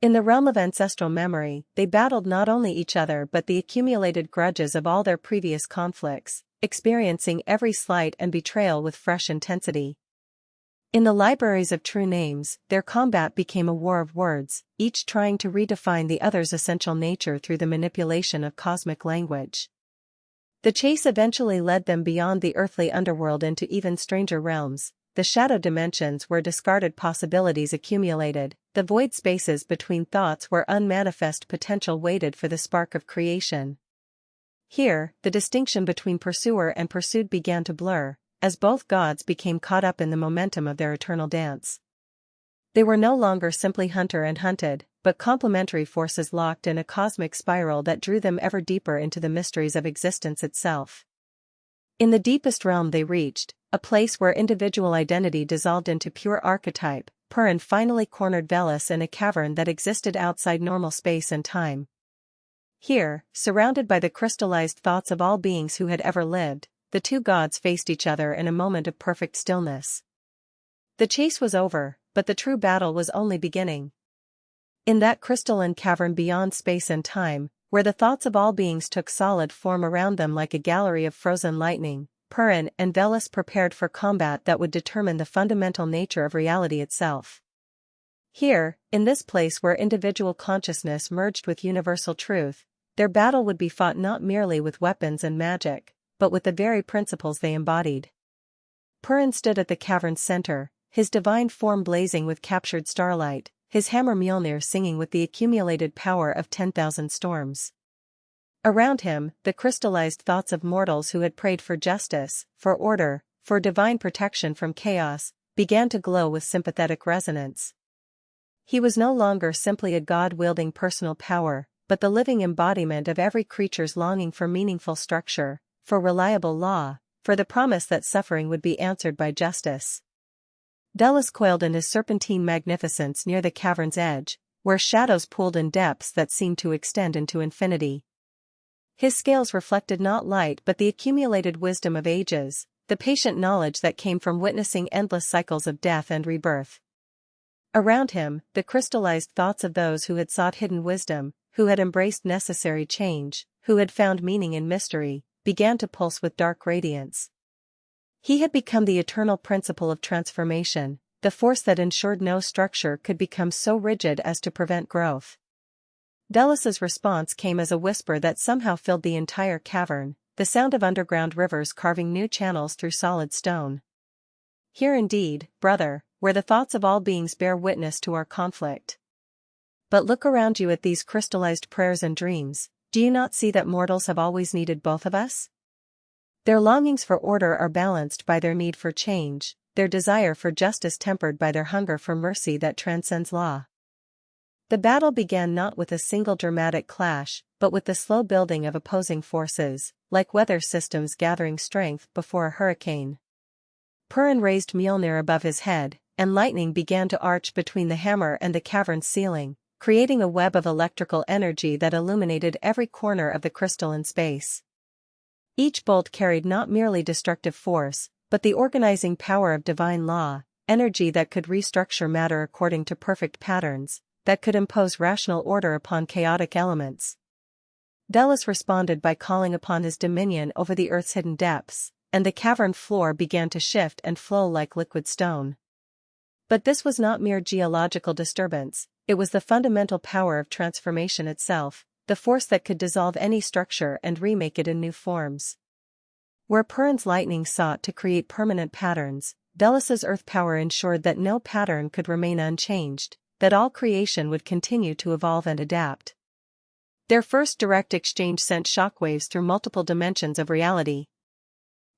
In the realm of ancestral memory, they battled not only each other but the accumulated grudges of all their previous conflicts, experiencing every slight and betrayal with fresh intensity. In the libraries of true names, their combat became a war of words, each trying to redefine the other's essential nature through the manipulation of cosmic language. The chase eventually led them beyond the earthly underworld into even stranger realms, the shadow dimensions where discarded possibilities accumulated, the void spaces between thoughts where unmanifest potential waited for the spark of creation. Here, the distinction between pursuer and pursued began to blur, as both gods became caught up in the momentum of their eternal dance. They were no longer simply hunter and hunted, but complementary forces locked in a cosmic spiral that drew them ever deeper into the mysteries of existence itself. In the deepest realm they reached, a place where individual identity dissolved into pure archetype, Perun finally cornered Veles in a cavern that existed outside normal space and time. Here, surrounded by the crystallized thoughts of all beings who had ever lived, the two gods faced each other in a moment of perfect stillness. The chase was over, but the true battle was only beginning. In that crystalline cavern beyond space and time, where the thoughts of all beings took solid form around them like a gallery of frozen lightning, Perun and Veles prepared for combat that would determine the fundamental nature of reality itself. Here, in this place where individual consciousness merged with universal truth, their battle would be fought not merely with weapons and magic, but with the very principles they embodied. Perun stood at the cavern's center, his divine form blazing with captured starlight, his hammer Mjolnir singing with the accumulated power of 10,000 storms. Around him, the crystallized thoughts of mortals who had prayed for justice, for order, for divine protection from chaos, began to glow with sympathetic resonance. He was no longer simply a god wielding personal power, but the living embodiment of every creature's longing for meaningful structure, for reliable law, for the promise that suffering would be answered by justice. Veles coiled in his serpentine magnificence near the cavern's edge, where shadows pooled in depths that seemed to extend into infinity. His scales reflected not light but the accumulated wisdom of ages, the patient knowledge that came from witnessing endless cycles of death and rebirth. Around him, the crystallized thoughts of those who had sought hidden wisdom, who had embraced necessary change, who had found meaning in mystery, began to pulse with dark radiance. He had become the eternal principle of transformation, the force that ensured no structure could become so rigid as to prevent growth. Veles's response came as a whisper that somehow filled the entire cavern, the sound of underground rivers carving new channels through solid stone. "Here indeed, brother," where the thoughts of all beings bear witness to our conflict. But look around you at these crystallized prayers and dreams. Do you not see that mortals have always needed both of us? Their longings for order are balanced by their need for change, their desire for justice tempered by their hunger for mercy that transcends law. The battle began not with a single dramatic clash, but with the slow building of opposing forces, like weather systems gathering strength before a hurricane. Perun raised Mjolnir above his head, and lightning began to arch between the hammer and the cavern's ceiling, creating a web of electrical energy that illuminated every corner of the crystalline space. Each bolt carried not merely destructive force, but the organizing power of divine law, energy that could restructure matter according to perfect patterns, that could impose rational order upon chaotic elements. Veles responded by calling upon his dominion over the earth's hidden depths, and the cavern floor began to shift and flow like liquid stone. But this was not mere geological disturbance, it was the fundamental power of transformation itself, the force that could dissolve any structure and remake it in new forms. Where Perun's lightning sought to create permanent patterns, Veles's earth power ensured that no pattern could remain unchanged, that all creation would continue to evolve and adapt. Their first direct exchange sent shockwaves through multiple dimensions of reality.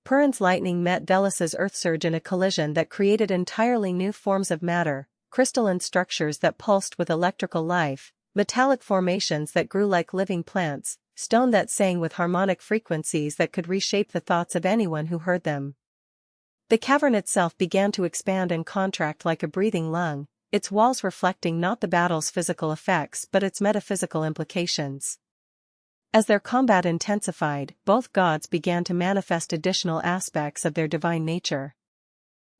Perun's lightning met Veles's earth surge in a collision that created entirely new forms of matter, crystalline structures that pulsed with electrical life, metallic formations that grew like living plants, stone that sang with harmonic frequencies that could reshape the thoughts of anyone who heard them. The cavern itself began to expand and contract like a breathing lung, its walls reflecting not the battle's physical effects but its metaphysical implications. As their combat intensified, both gods began to manifest additional aspects of their divine nature.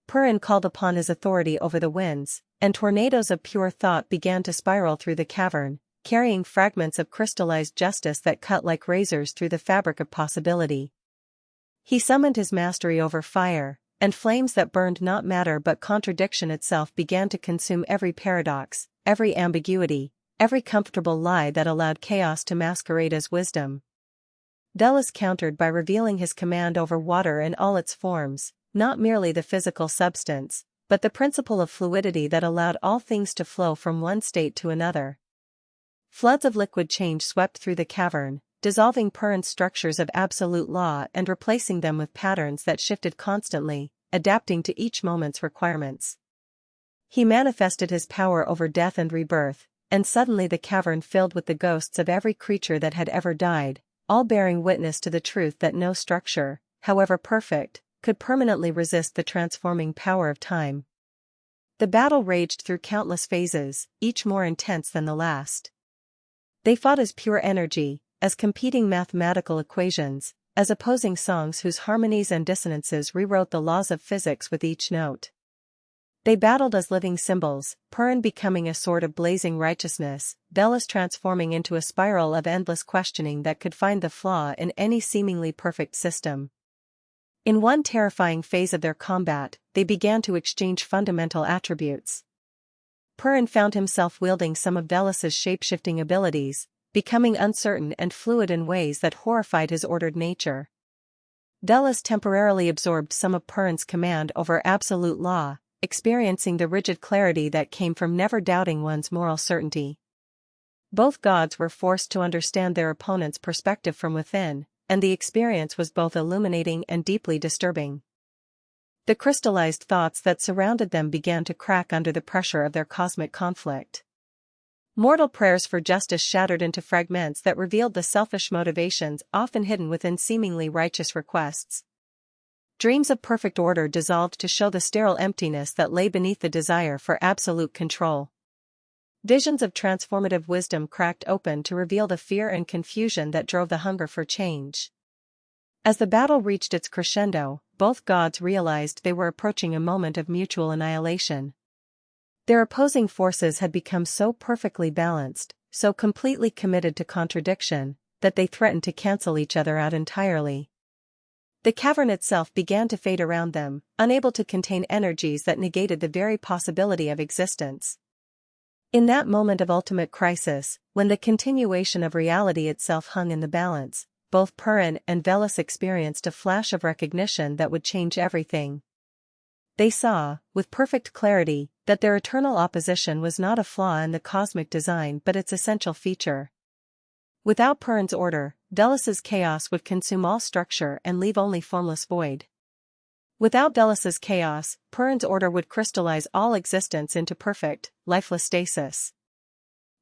Perun called upon his authority over the winds, and tornadoes of pure thought began to spiral through the cavern, carrying fragments of crystallized justice that cut like razors through the fabric of possibility. He summoned his mastery over fire, and flames that burned not matter but contradiction itself began to consume every paradox, every ambiguity, every comfortable lie that allowed chaos to masquerade as wisdom. Veles countered by revealing his command over water in all its forms, not merely the physical substance, but the principle of fluidity that allowed all things to flow from one state to another. Floods of liquid change swept through the cavern, dissolving Perun's structures of absolute law and replacing them with patterns that shifted constantly, adapting to each moment's requirements. He manifested his power over death and rebirth, and suddenly the cavern filled with the ghosts of every creature that had ever died, all bearing witness to the truth that no structure, however perfect, could permanently resist the transforming power of time. The battle raged through countless phases, each more intense than the last. They fought as pure energy, as competing mathematical equations, as opposing songs whose harmonies and dissonances rewrote the laws of physics with each note. They battled as living symbols, Perun becoming a sword of blazing righteousness, Veles transforming into a spiral of endless questioning that could find the flaw in any seemingly perfect system. In one terrifying phase of their combat, they began to exchange fundamental attributes. Perun found himself wielding some of Veles's shape-shifting abilities, becoming uncertain and fluid in ways that horrified his ordered nature. Veles temporarily absorbed some of Perun's command over absolute law, experiencing the rigid clarity that came from never doubting one's moral certainty. Both gods were forced to understand their opponent's perspective from within, and the experience was both illuminating and deeply disturbing. The crystallized thoughts that surrounded them began to crack under the pressure of their cosmic conflict. Mortal prayers for justice shattered into fragments that revealed the selfish motivations often hidden within seemingly righteous requests. Dreams of perfect order dissolved to show the sterile emptiness that lay beneath the desire for absolute control. Visions of transformative wisdom cracked open to reveal the fear and confusion that drove the hunger for change. As the battle reached its crescendo, both gods realized they were approaching a moment of mutual annihilation. Their opposing forces had become so perfectly balanced, so completely committed to contradiction, that they threatened to cancel each other out entirely. The cavern itself began to fade around them, unable to contain energies that negated the very possibility of existence. In that moment of ultimate crisis, when the continuation of reality itself hung in the balance, both Perun and Veles experienced a flash of recognition that would change everything. They saw, with perfect clarity, that their eternal opposition was not a flaw in the cosmic design but its essential feature. Without Perun's order, Veles's chaos would consume all structure and leave only formless void. Without Veles's chaos, Perun's order would crystallize all existence into perfect, lifeless stasis.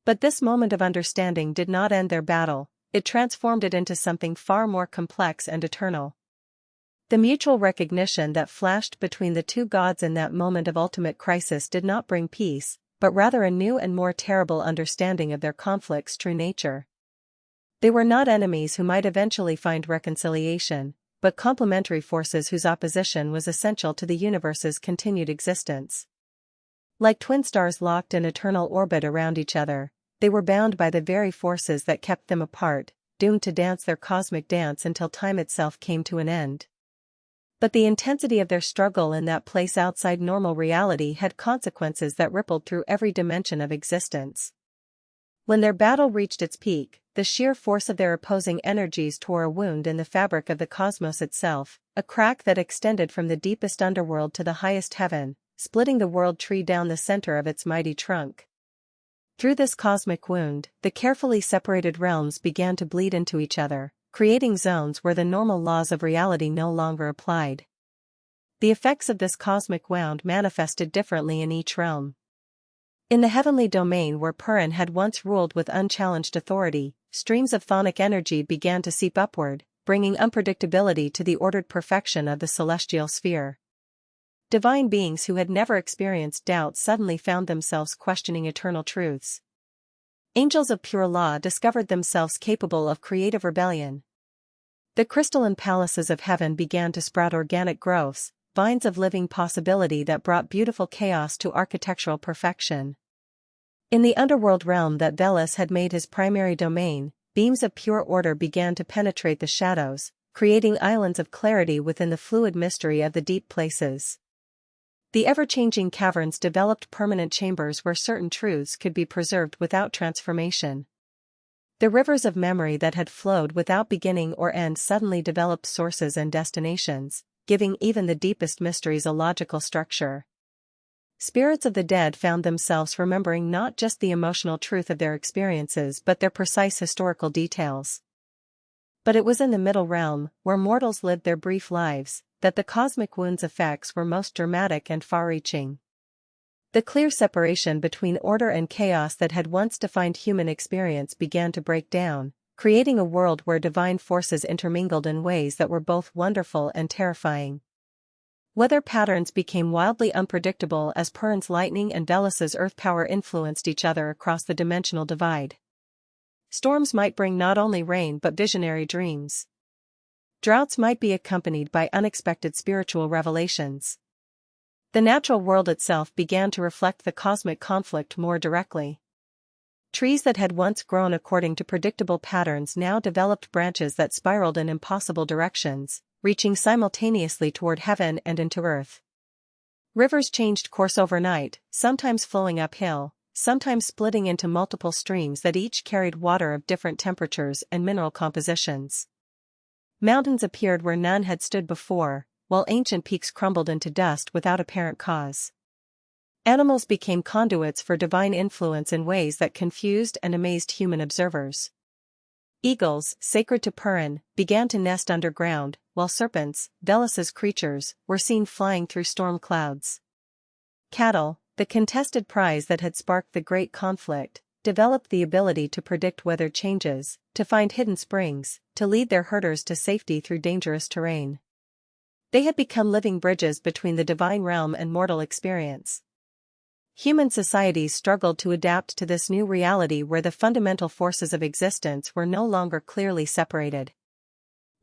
But this moment of understanding did not end their battle, it transformed it into something far more complex and eternal. The mutual recognition that flashed between the two gods in that moment of ultimate crisis did not bring peace, but rather a new and more terrible understanding of their conflict's true nature. They were not enemies who might eventually find reconciliation, but complementary forces whose opposition was essential to the universe's continued existence. Like twin stars locked in eternal orbit around each other, they were bound by the very forces that kept them apart, doomed to dance their cosmic dance until time itself came to an end. But the intensity of their struggle in that place outside normal reality had consequences that rippled through every dimension of existence. When their battle reached its peak, the sheer force of their opposing energies tore a wound in the fabric of the cosmos itself, a crack that extended from the deepest underworld to the highest heaven, splitting the world tree down the center of its mighty trunk. Through this cosmic wound, the carefully separated realms began to bleed into each other, creating zones where the normal laws of reality no longer applied. The effects of this cosmic wound manifested differently in each realm. In the heavenly domain where Perun had once ruled with unchallenged authority, streams of chthonic energy began to seep upward, bringing unpredictability to the ordered perfection of the celestial sphere. Divine beings who had never experienced doubt suddenly found themselves questioning eternal truths. Angels of pure law discovered themselves capable of creative rebellion. The crystalline palaces of heaven began to sprout organic growths, vines of living possibility that brought beautiful chaos to architectural perfection. In the underworld realm that Veles had made his primary domain, beams of pure order began to penetrate the shadows, creating islands of clarity within the fluid mystery of the deep places. The ever-changing caverns developed permanent chambers where certain truths could be preserved without transformation. The rivers of memory that had flowed without beginning or end suddenly developed sources and destinations, giving even the deepest mysteries a logical structure. Spirits of the dead found themselves remembering not just the emotional truth of their experiences but their precise historical details. But it was in the middle realm, where mortals lived their brief lives, that the cosmic wound's effects were most dramatic and far-reaching. The clear separation between order and chaos that had once defined human experience began to break down, creating a world where divine forces intermingled in ways that were both wonderful and terrifying. Weather patterns became wildly unpredictable as Perun's lightning and Veles's earth power influenced each other across the dimensional divide. Storms might bring not only rain but visionary dreams. Droughts might be accompanied by unexpected spiritual revelations. The natural world itself began to reflect the cosmic conflict more directly. Trees that had once grown according to predictable patterns now developed branches that spiraled in impossible directions, reaching simultaneously toward heaven and into earth. Rivers changed course overnight, sometimes flowing uphill, sometimes splitting into multiple streams that each carried water of different temperatures and mineral compositions. Mountains appeared where none had stood before, while ancient peaks crumbled into dust without apparent cause. Animals became conduits for divine influence in ways that confused and amazed human observers. Eagles, sacred to Perun, began to nest underground, while serpents, Veles's creatures, were seen flying through storm clouds. Cattle, the contested prize that had sparked the great conflict, developed the ability to predict weather changes, to find hidden springs, to lead their herders to safety through dangerous terrain. They had become living bridges between the divine realm and mortal experience. Human societies struggled to adapt to this new reality where the fundamental forces of existence were no longer clearly separated.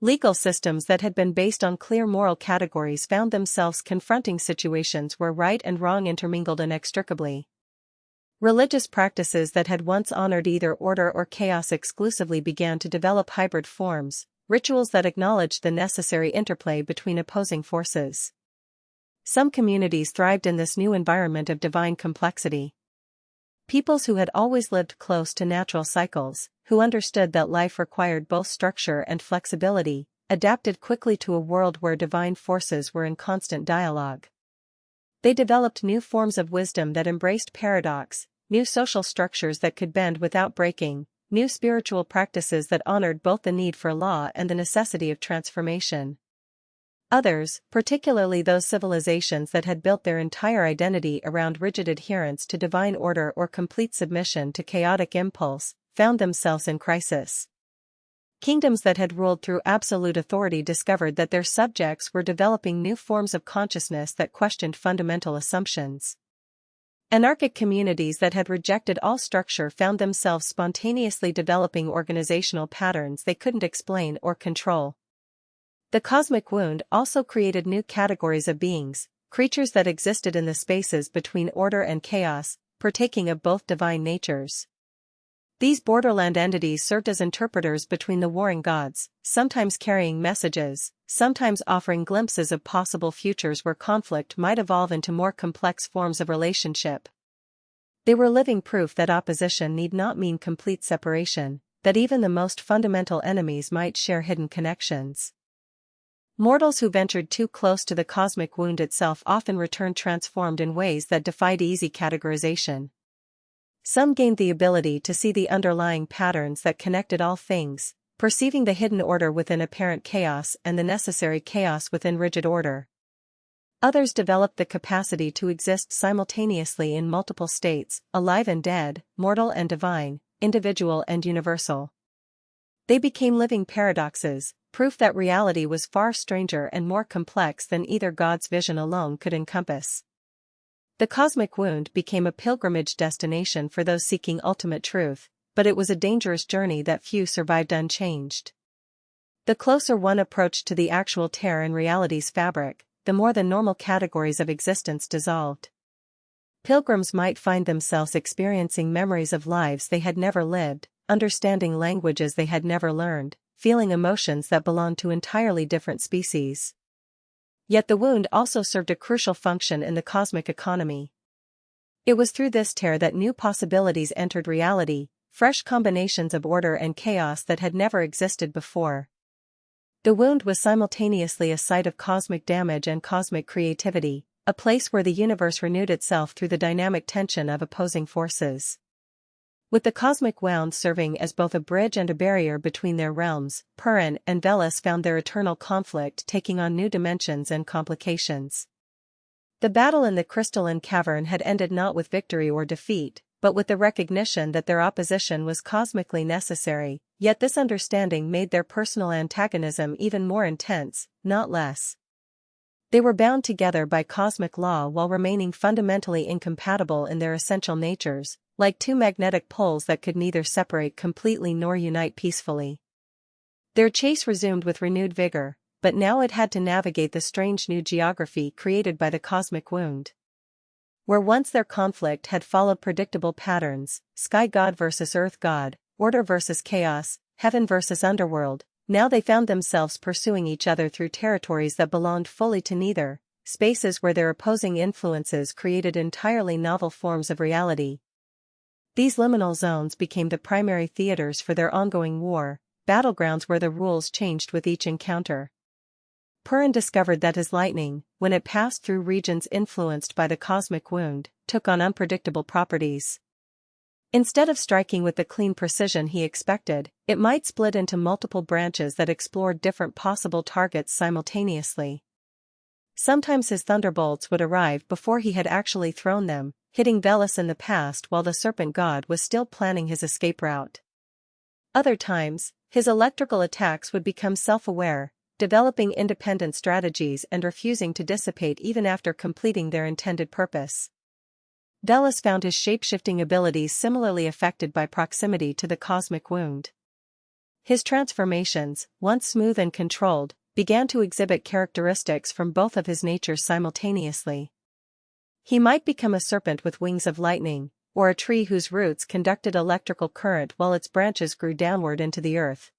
Legal systems that had been based on clear moral categories found themselves confronting situations where right and wrong intermingled inextricably. Religious practices that had once honored either order or chaos exclusively began to develop hybrid forms, rituals that acknowledged the necessary interplay between opposing forces. Some communities thrived in this new environment of divine complexity. Peoples who had always lived close to natural cycles, who understood that life required both structure and flexibility, adapted quickly to a world where divine forces were in constant dialogue. They developed new forms of wisdom that embraced paradox, new social structures that could bend without breaking, new spiritual practices that honored both the need for law and the necessity of transformation. Others, particularly those civilizations that had built their entire identity around rigid adherence to divine order or complete submission to chaotic impulse, found themselves in crisis. Kingdoms that had ruled through absolute authority discovered that their subjects were developing new forms of consciousness that questioned fundamental assumptions. Anarchic communities that had rejected all structure found themselves spontaneously developing organizational patterns they couldn't explain or control. The cosmic wound also created new categories of beings, creatures that existed in the spaces between order and chaos, partaking of both divine natures. These borderland entities served as interpreters between the warring gods, sometimes carrying messages, sometimes offering glimpses of possible futures where conflict might evolve into more complex forms of relationship. They were living proof that opposition need not mean complete separation, that even the most fundamental enemies might share hidden connections. Mortals who ventured too close to the cosmic wound itself often returned transformed in ways that defied easy categorization. Some gained the ability to see the underlying patterns that connected all things, perceiving the hidden order within apparent chaos and the necessary chaos within rigid order. Others developed the capacity to exist simultaneously in multiple states, alive and dead, mortal and divine, individual and universal. They became living paradoxes, proof that reality was far stranger and more complex than either God's vision alone could encompass. The cosmic wound became a pilgrimage destination for those seeking ultimate truth, but it was a dangerous journey that few survived unchanged. The closer one approached to the actual tear in reality's fabric, the more the normal categories of existence dissolved. Pilgrims might find themselves experiencing memories of lives they had never lived, understanding languages they had never learned, feeling emotions that belonged to entirely different species. Yet the wound also served a crucial function in the cosmic economy. It was through this tear that new possibilities entered reality, fresh combinations of order and chaos that had never existed before. The wound was simultaneously a site of cosmic damage and cosmic creativity, a place where the universe renewed itself through the dynamic tension of opposing forces. With the cosmic wound serving as both a bridge and a barrier between their realms, Perun and Veles found their eternal conflict taking on new dimensions and complications. The battle in the crystalline cavern had ended not with victory or defeat, but with the recognition that their opposition was cosmically necessary, yet this understanding made their personal antagonism even more intense, not less. They were bound together by cosmic law while remaining fundamentally incompatible in their essential natures, like two magnetic poles that could neither separate completely nor unite peacefully. Their chase resumed with renewed vigor, but now it had to navigate the strange new geography created by the cosmic wound. Where once their conflict had followed predictable patterns, sky god versus earth god, order versus chaos, heaven versus underworld, now they found themselves pursuing each other through territories that belonged fully to neither, spaces where their opposing influences created entirely novel forms of reality. These liminal zones became the primary theaters for their ongoing war, battlegrounds where the rules changed with each encounter. Perun discovered that his lightning, when it passed through regions influenced by the cosmic wound, took on unpredictable properties. Instead of striking with the clean precision he expected, it might split into multiple branches that explored different possible targets simultaneously. Sometimes his thunderbolts would arrive before he had actually thrown them, hitting Veles in the past while the serpent god was still planning his escape route. Other times, his electrical attacks would become self-aware, developing independent strategies and refusing to dissipate even after completing their intended purpose. Veles found his shape-shifting abilities similarly affected by proximity to the cosmic wound. His transformations, once smooth and controlled, began to exhibit characteristics from both of his natures simultaneously. He might become a serpent with wings of lightning, or a tree whose roots conducted electrical current while its branches grew downward into the earth.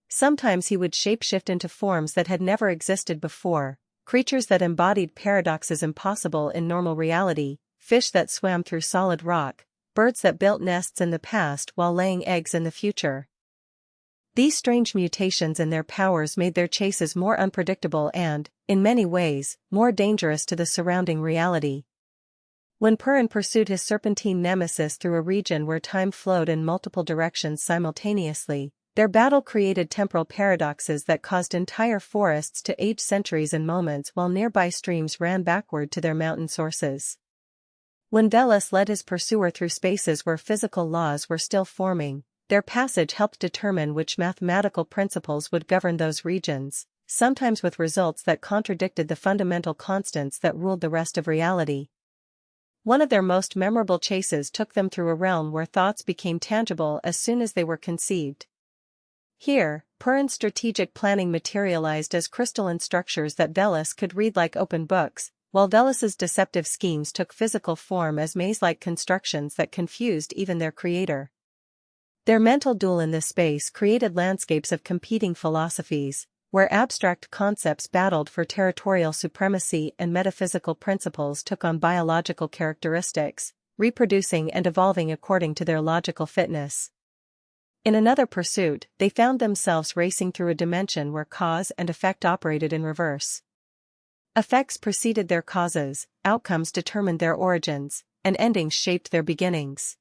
Sometimes he would shapeshift into forms that had never existed before, creatures that embodied paradoxes impossible in normal reality, fish that swam through solid rock, birds that built nests in the past while laying eggs in the future. These strange mutations in their powers made their chases more unpredictable and, in many ways, more dangerous to the surrounding reality. When Perun pursued his serpentine nemesis through a region where time flowed in multiple directions simultaneously, their battle created temporal paradoxes that caused entire forests to age centuries in moments while nearby streams ran backward to their mountain sources. When Veles led his pursuer through spaces where physical laws were still forming, their passage helped determine which mathematical principles would govern those regions, sometimes with results that contradicted the fundamental constants that ruled the rest of reality. One of their most memorable chases took them through a realm where thoughts became tangible as soon as they were conceived. Here, Perun's strategic planning materialized as crystalline structures that Veles could read like open books, while Veles's deceptive schemes took physical form as maze-like constructions that confused even their creator. Their mental duel in this space created landscapes of competing philosophies, where abstract concepts battled for territorial supremacy and metaphysical principles took on biological characteristics, reproducing and evolving according to their logical fitness. In another pursuit, they found themselves racing through a dimension where cause and effect operated in reverse. Effects preceded their causes, outcomes determined their origins, and endings shaped their beginnings.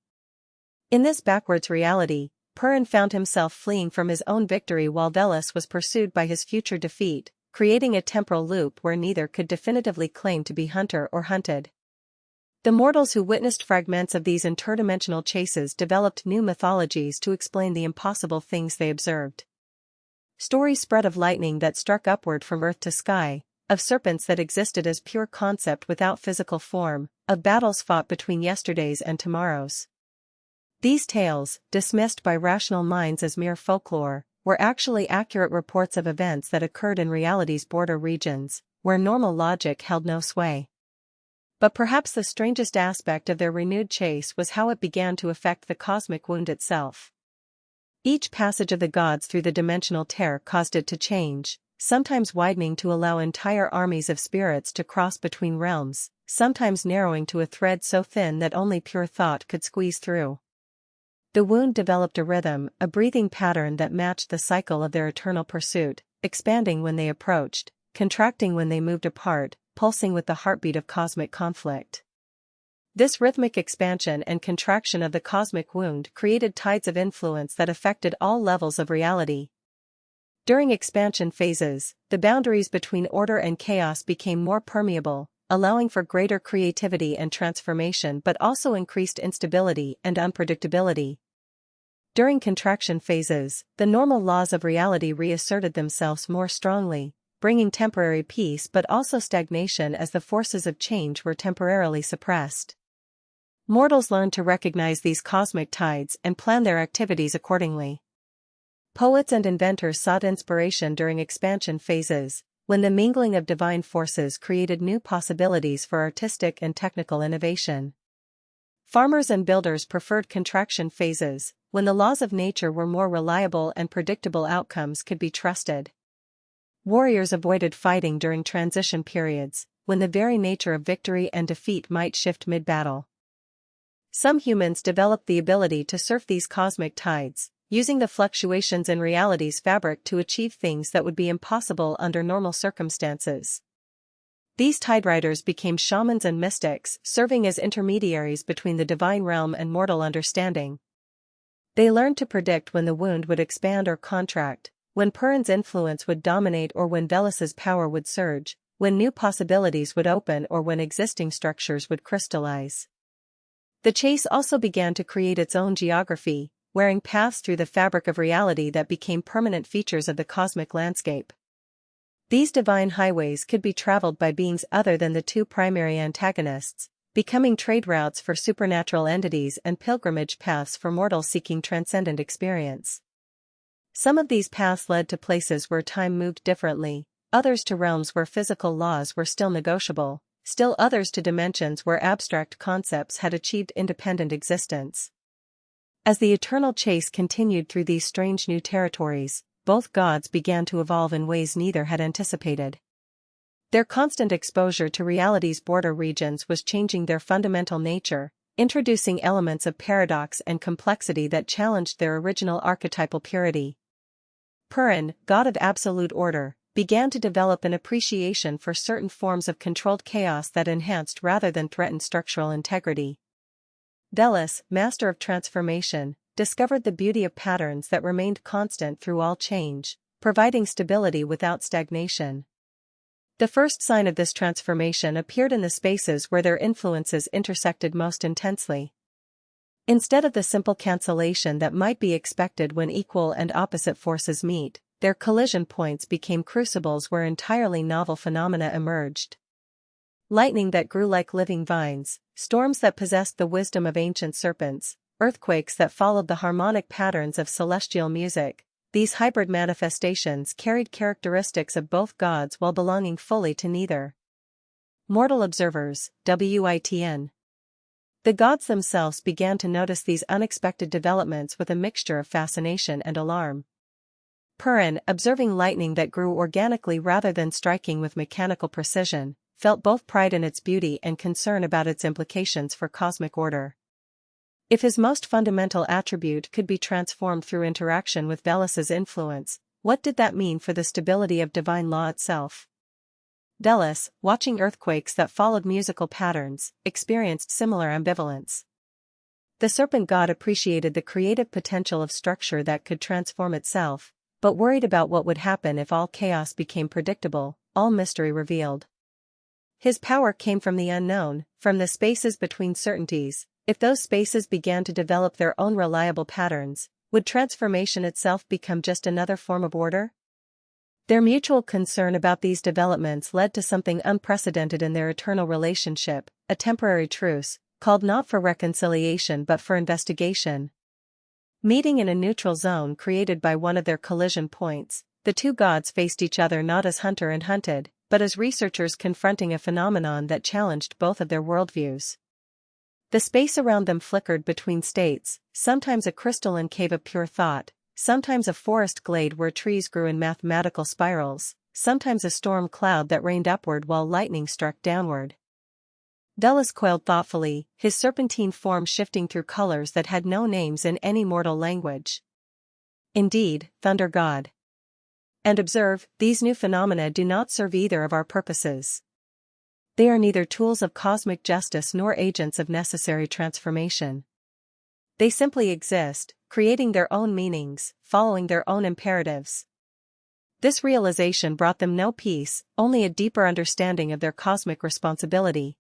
In this backwards reality, Perun found himself fleeing from his own victory while Veles was pursued by his future defeat, creating a temporal loop where neither could definitively claim to be hunter or hunted. The mortals who witnessed fragments of these interdimensional chases developed new mythologies to explain the impossible things they observed. Stories spread of lightning that struck upward from earth to sky, of serpents that existed as pure concept without physical form, of battles fought between yesterdays and tomorrows. These tales, dismissed by rational minds as mere folklore, were actually accurate reports of events that occurred in reality's border regions, where normal logic held no sway. But perhaps the strangest aspect of their renewed chase was how it began to affect the cosmic wound itself. Each passage of the gods through the dimensional tear caused it to change, sometimes widening to allow entire armies of spirits to cross between realms, sometimes narrowing to a thread so thin that only pure thought could squeeze through. The wound developed a rhythm, a breathing pattern that matched the cycle of their eternal pursuit, expanding when they approached, contracting when they moved apart, pulsing with the heartbeat of cosmic conflict. This rhythmic expansion and contraction of the cosmic wound created tides of influence that affected all levels of reality. During expansion phases, the boundaries between order and chaos became more permeable, allowing for greater creativity and transformation but also increased instability and unpredictability. During contraction phases, the normal laws of reality reasserted themselves more strongly, bringing temporary peace but also stagnation as the forces of change were temporarily suppressed. Mortals learned to recognize these cosmic tides and plan their activities accordingly. Poets and inventors sought inspiration during expansion phases, when the mingling of divine forces created new possibilities for artistic and technical innovation. Farmers and builders preferred contraction phases, when the laws of nature were more reliable and predictable outcomes could be trusted. Warriors avoided fighting during transition periods, when the very nature of victory and defeat might shift mid-battle. Some humans developed the ability to surf these cosmic tides, using the fluctuations in reality's fabric to achieve things that would be impossible under normal circumstances. These tide riders became shamans and mystics, serving as intermediaries between the divine realm and mortal understanding. They learned to predict when the wound would expand or contract, when Perun's influence would dominate or when Veles's power would surge, when new possibilities would open or when existing structures would crystallize. The chase also began to create its own geography, wearing paths through the fabric of reality that became permanent features of the cosmic landscape. These divine highways could be traveled by beings other than the two primary antagonists, becoming trade routes for supernatural entities and pilgrimage paths for mortals seeking transcendent experience. Some of these paths led to places where time moved differently, others to realms where physical laws were still negotiable, still others to dimensions where abstract concepts had achieved independent existence. As the eternal chase continued through these strange new territories, both gods began to evolve in ways neither had anticipated. Their constant exposure to reality's border regions was changing their fundamental nature, introducing elements of paradox and complexity that challenged their original archetypal purity. Perun, god of absolute order, began to develop an appreciation for certain forms of controlled chaos that enhanced rather than threatened structural integrity. Veles, master of transformation, discovered the beauty of patterns that remained constant through all change, providing stability without stagnation. The first sign of this transformation appeared in the spaces where their influences intersected most intensely. Instead of the simple cancellation that might be expected when equal and opposite forces meet, their collision points became crucibles where entirely novel phenomena emerged. Lightning that grew like living vines, storms that possessed the wisdom of ancient serpents, earthquakes that followed the harmonic patterns of celestial music. These hybrid manifestations carried characteristics of both gods while belonging fully to neither. Mortal observers, WITN. The gods themselves began to notice these unexpected developments with a mixture of fascination and alarm. Perun, observing lightning that grew organically rather than striking with mechanical precision, felt both pride in its beauty and concern about its implications for cosmic order. If his most fundamental attribute could be transformed through interaction with Veles's influence, what did that mean for the stability of divine law itself? Veles, watching earthquakes that followed musical patterns, experienced similar ambivalence. The serpent god appreciated the creative potential of structure that could transform itself, but worried about what would happen if all chaos became predictable, all mystery revealed. His power came from the unknown, from the spaces between certainties. If those spaces began to develop their own reliable patterns, would transformation itself become just another form of order? Their mutual concern about these developments led to something unprecedented in their eternal relationship, a temporary truce, called not for reconciliation but for investigation. Meeting in a neutral zone created by one of their collision points, the two gods faced each other not as hunter and hunted, but as researchers confronting a phenomenon that challenged both of their worldviews. The space around them flickered between states, sometimes a crystalline cave of pure thought, sometimes a forest glade where trees grew in mathematical spirals, sometimes a storm cloud that rained upward while lightning struck downward. Veles coiled thoughtfully, his serpentine form shifting through colors that had no names in any mortal language. Indeed, thunder god. And observe, these new phenomena do not serve either of our purposes. They are neither tools of cosmic justice nor agents of necessary transformation. They simply exist, creating their own meanings, following their own imperatives. This realization brought them no peace, only a deeper understanding of their cosmic responsibility.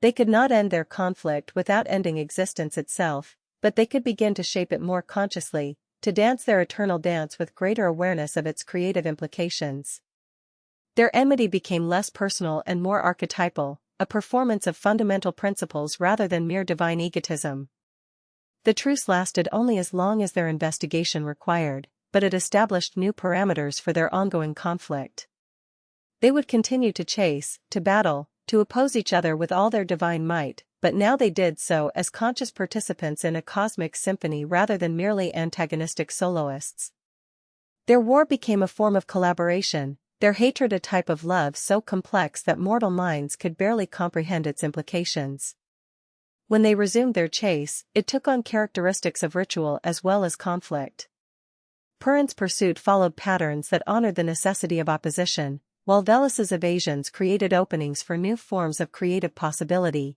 They could not end their conflict without ending existence itself, but they could begin to shape it more consciously, to dance their eternal dance with greater awareness of its creative implications. Their enmity became less personal and more archetypal, a performance of fundamental principles rather than mere divine egotism. The truce lasted only as long as their investigation required, but it established new parameters for their ongoing conflict. They would continue to chase, to battle, to oppose each other with all their divine might, but now they did so as conscious participants in a cosmic symphony rather than merely antagonistic soloists. Their war became a form of collaboration, their hatred a type of love so complex that mortal minds could barely comprehend its implications. When they resumed their chase, it took on characteristics of ritual as well as conflict. Perun's pursuit followed patterns that honored the necessity of opposition, while Veles's evasions created openings for new forms of creative possibility.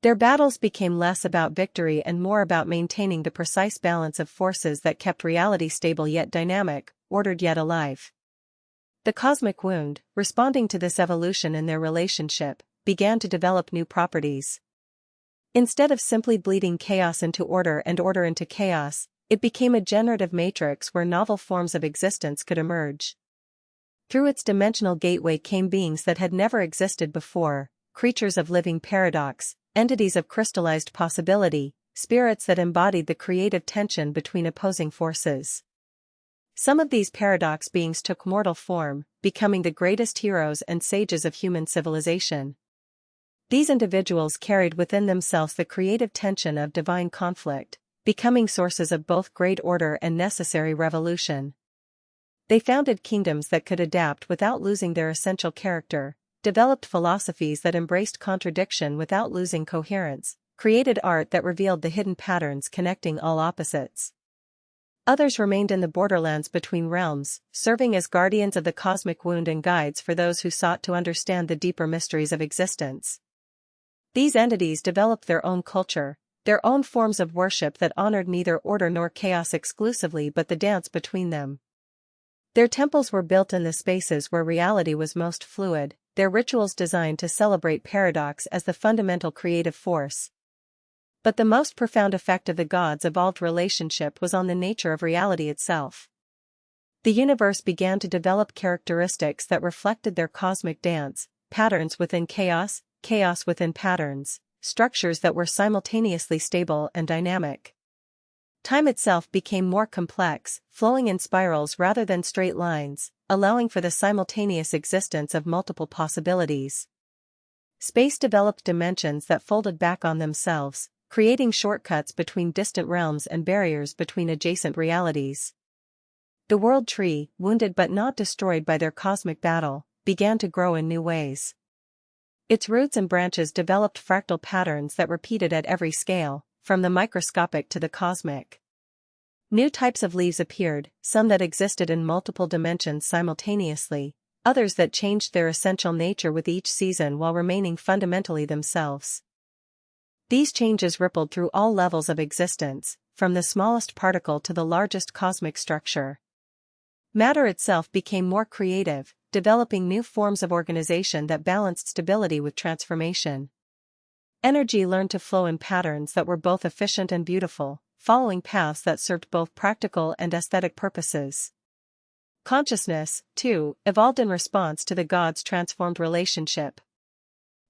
Their battles became less about victory and more about maintaining the precise balance of forces that kept reality stable yet dynamic, ordered yet alive. The cosmic wound, responding to this evolution in their relationship, began to develop new properties. Instead of simply bleeding chaos into order and order into chaos, it became a generative matrix where novel forms of existence could emerge. Through its dimensional gateway came beings that had never existed before, creatures of living paradox, entities of crystallized possibility, spirits that embodied the creative tension between opposing forces. Some of these paradox beings took mortal form, becoming the greatest heroes and sages of human civilization. These individuals carried within themselves the creative tension of divine conflict, becoming sources of both great order and necessary revolution. They founded kingdoms that could adapt without losing their essential character, developed philosophies that embraced contradiction without losing coherence, created art that revealed the hidden patterns connecting all opposites. Others remained in the borderlands between realms, serving as guardians of the cosmic wound and guides for those who sought to understand the deeper mysteries of existence. These entities developed their own culture, their own forms of worship that honored neither order nor chaos exclusively but the dance between them. Their temples were built in the spaces where reality was most fluid, their rituals designed to celebrate paradox as the fundamental creative force. But the most profound effect of the gods' evolved relationship was on the nature of reality itself. The universe began to develop characteristics that reflected their cosmic dance, patterns within chaos, chaos within patterns, structures that were simultaneously stable and dynamic. Time itself became more complex, flowing in spirals rather than straight lines, allowing for the simultaneous existence of multiple possibilities. Space developed dimensions that folded back on themselves, creating shortcuts between distant realms and barriers between adjacent realities. The world tree, wounded but not destroyed by their cosmic battle, began to grow in new ways. Its roots and branches developed fractal patterns that repeated at every scale, from the microscopic to the cosmic. New types of leaves appeared, some that existed in multiple dimensions simultaneously, others that changed their essential nature with each season while remaining fundamentally themselves. These changes rippled through all levels of existence, from the smallest particle to the largest cosmic structure. Matter itself became more creative, developing new forms of organization that balanced stability with transformation. Energy learned to flow in patterns that were both efficient and beautiful, following paths that served both practical and aesthetic purposes. Consciousness, too, evolved in response to the gods' transformed relationship.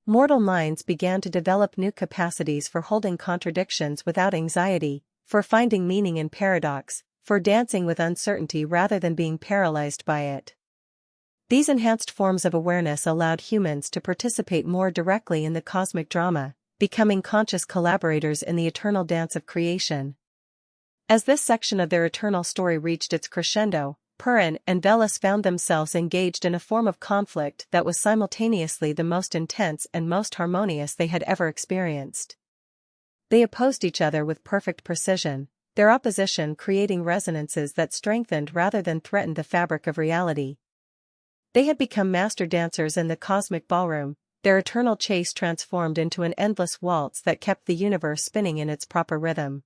Mortal minds began to develop new capacities for holding contradictions without anxiety, for finding meaning in paradox, for dancing with uncertainty rather than being paralyzed by it. These enhanced forms of awareness allowed humans to participate more directly in the cosmic drama, becoming conscious collaborators in the eternal dance of creation. As this section of their eternal story reached its crescendo, Perun and Veles found themselves engaged in a form of conflict that was simultaneously the most intense and most harmonious they had ever experienced. They opposed each other with perfect precision, their opposition creating resonances that strengthened rather than threatened the fabric of reality. They had become master dancers in the cosmic ballroom, their eternal chase transformed into an endless waltz that kept the universe spinning in its proper rhythm.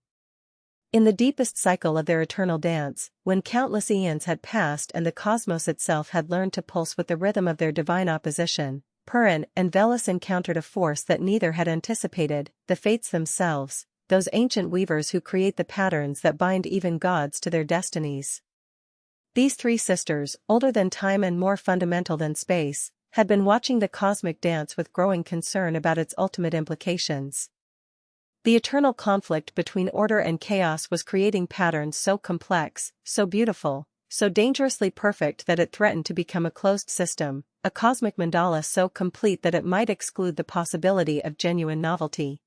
In the deepest cycle of their eternal dance, when countless eons had passed and the cosmos itself had learned to pulse with the rhythm of their divine opposition, Perun and Veles encountered a force that neither had anticipated, the fates themselves, those ancient weavers who create the patterns that bind even gods to their destinies. These three sisters, older than time and more fundamental than space, had been watching the cosmic dance with growing concern about its ultimate implications. The eternal conflict between order and chaos was creating patterns so complex, so beautiful, so dangerously perfect that it threatened to become a closed system, a cosmic mandala so complete that it might exclude the possibility of genuine novelty.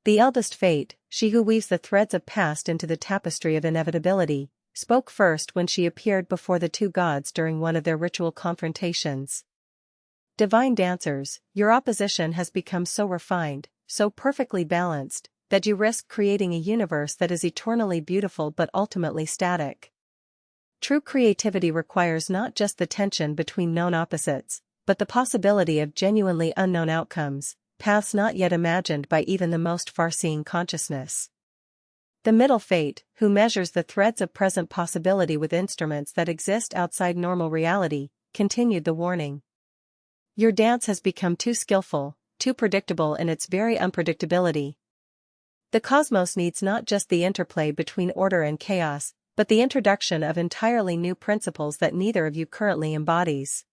The eldest fate, she who weaves the threads of past into the tapestry of inevitability, spoke first when she appeared before the two gods during one of their ritual confrontations. Divine dancers, your opposition has become so refined, so perfectly balanced, that you risk creating a universe that is eternally beautiful but ultimately static. True creativity requires not just the tension between known opposites, but the possibility of genuinely unknown outcomes, paths not yet imagined by even the most far-seeing consciousness. The middle fate, who measures the threads of present possibility with instruments that exist outside normal reality, continued the warning. Your dance has become too skillful, too predictable in its very unpredictability. The cosmos needs not just the interplay between order and chaos, but the introduction of entirely new principles that neither of you currently embodies.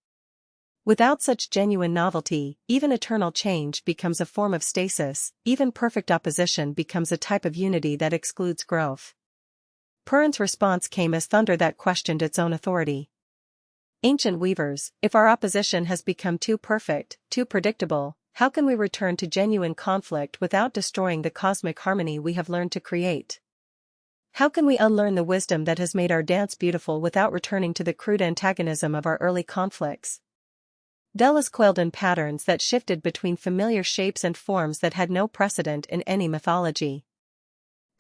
Without such genuine novelty, even eternal change becomes a form of stasis, even perfect opposition becomes a type of unity that excludes growth. Perun's response came as thunder that questioned its own authority. Ancient weavers, if our opposition has become too perfect, too predictable, how can we return to genuine conflict without destroying the cosmic harmony we have learned to create? How can we unlearn the wisdom that has made our dance beautiful without returning to the crude antagonism of our early conflicts? Veles coiled in patterns that shifted between familiar shapes and forms that had no precedent in any mythology.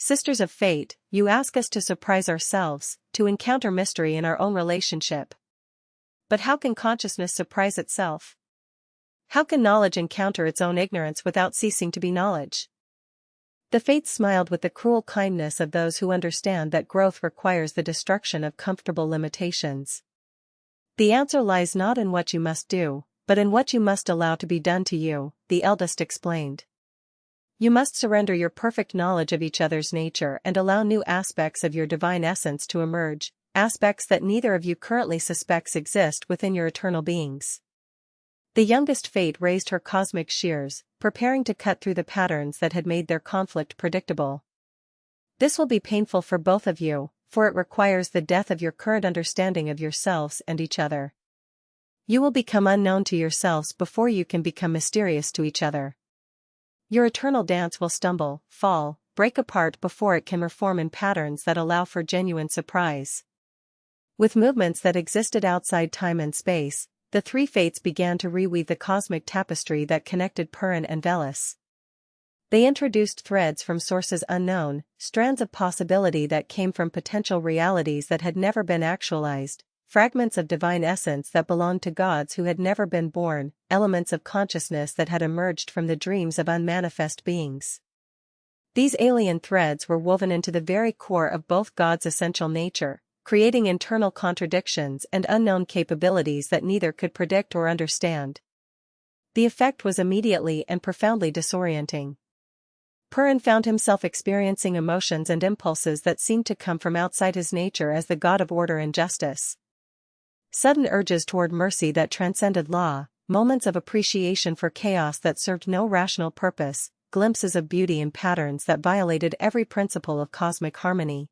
Sisters of fate, you ask us to surprise ourselves, to encounter mystery in our own relationship. But how can consciousness surprise itself? How can knowledge encounter its own ignorance without ceasing to be knowledge? The fates smiled with the cruel kindness of those who understand that growth requires the destruction of comfortable limitations. The answer lies not in what you must do, but in what you must allow to be done to you, the eldest explained. You must surrender your perfect knowledge of each other's nature and allow new aspects of your divine essence to emerge, aspects that neither of you currently suspects exist within your eternal beings. The youngest fate raised her cosmic shears, preparing to cut through the patterns that had made their conflict predictable. This will be painful for both of you, for it requires the death of your current understanding of yourselves and each other. You will become unknown to yourselves before you can become mysterious to each other. Your eternal dance will stumble, fall, break apart before it can reform in patterns that allow for genuine surprise. With movements that existed outside time and space, the three fates began to reweave the cosmic tapestry that connected Perun and Veles. They introduced threads from sources unknown, strands of possibility that came from potential realities that had never been actualized, fragments of divine essence that belonged to gods who had never been born, elements of consciousness that had emerged from the dreams of unmanifest beings. These alien threads were woven into the very core of both gods' essential nature, creating internal contradictions and unknown capabilities that neither could predict or understand. The effect was immediately and profoundly disorienting. Perun found himself experiencing emotions and impulses that seemed to come from outside his nature as the god of order and justice. Sudden urges toward mercy that transcended law, moments of appreciation for chaos that served no rational purpose, glimpses of beauty in patterns that violated every principle of cosmic harmony.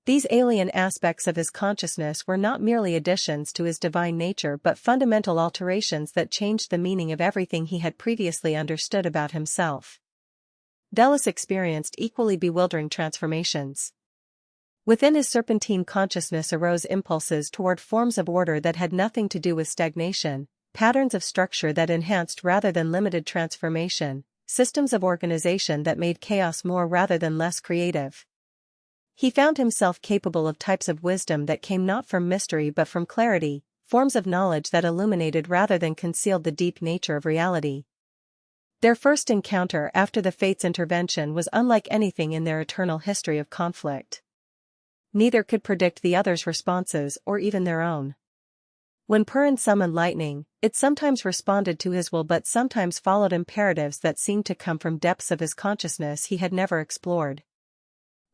These alien aspects of his consciousness were not merely additions to his divine nature but fundamental alterations that changed the meaning of everything he had previously understood about himself. Veles experienced equally bewildering transformations. Within his serpentine consciousness arose impulses toward forms of order that had nothing to do with stagnation, patterns of structure that enhanced rather than limited transformation, systems of organization that made chaos more rather than less creative. He found himself capable of types of wisdom that came not from mystery but from clarity, forms of knowledge that illuminated rather than concealed the deep nature of reality. Their first encounter after the fates' intervention was unlike anything in their eternal history of conflict. Neither could predict the other's responses or even their own. When Perun summoned lightning, it sometimes responded to his will but sometimes followed imperatives that seemed to come from depths of his consciousness he had never explored.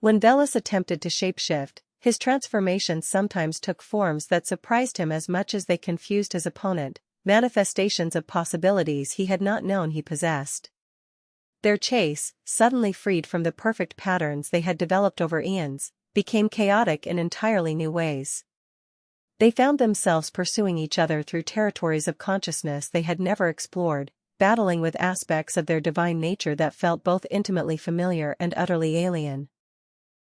When Veles attempted to shapeshift, his transformations sometimes took forms that surprised him as much as they confused his opponent, manifestations of possibilities he had not known he possessed. Their chase, suddenly freed from the perfect patterns they had developed over eons, became chaotic in entirely new ways. They found themselves pursuing each other through territories of consciousness they had never explored, battling with aspects of their divine nature that felt both intimately familiar and utterly alien.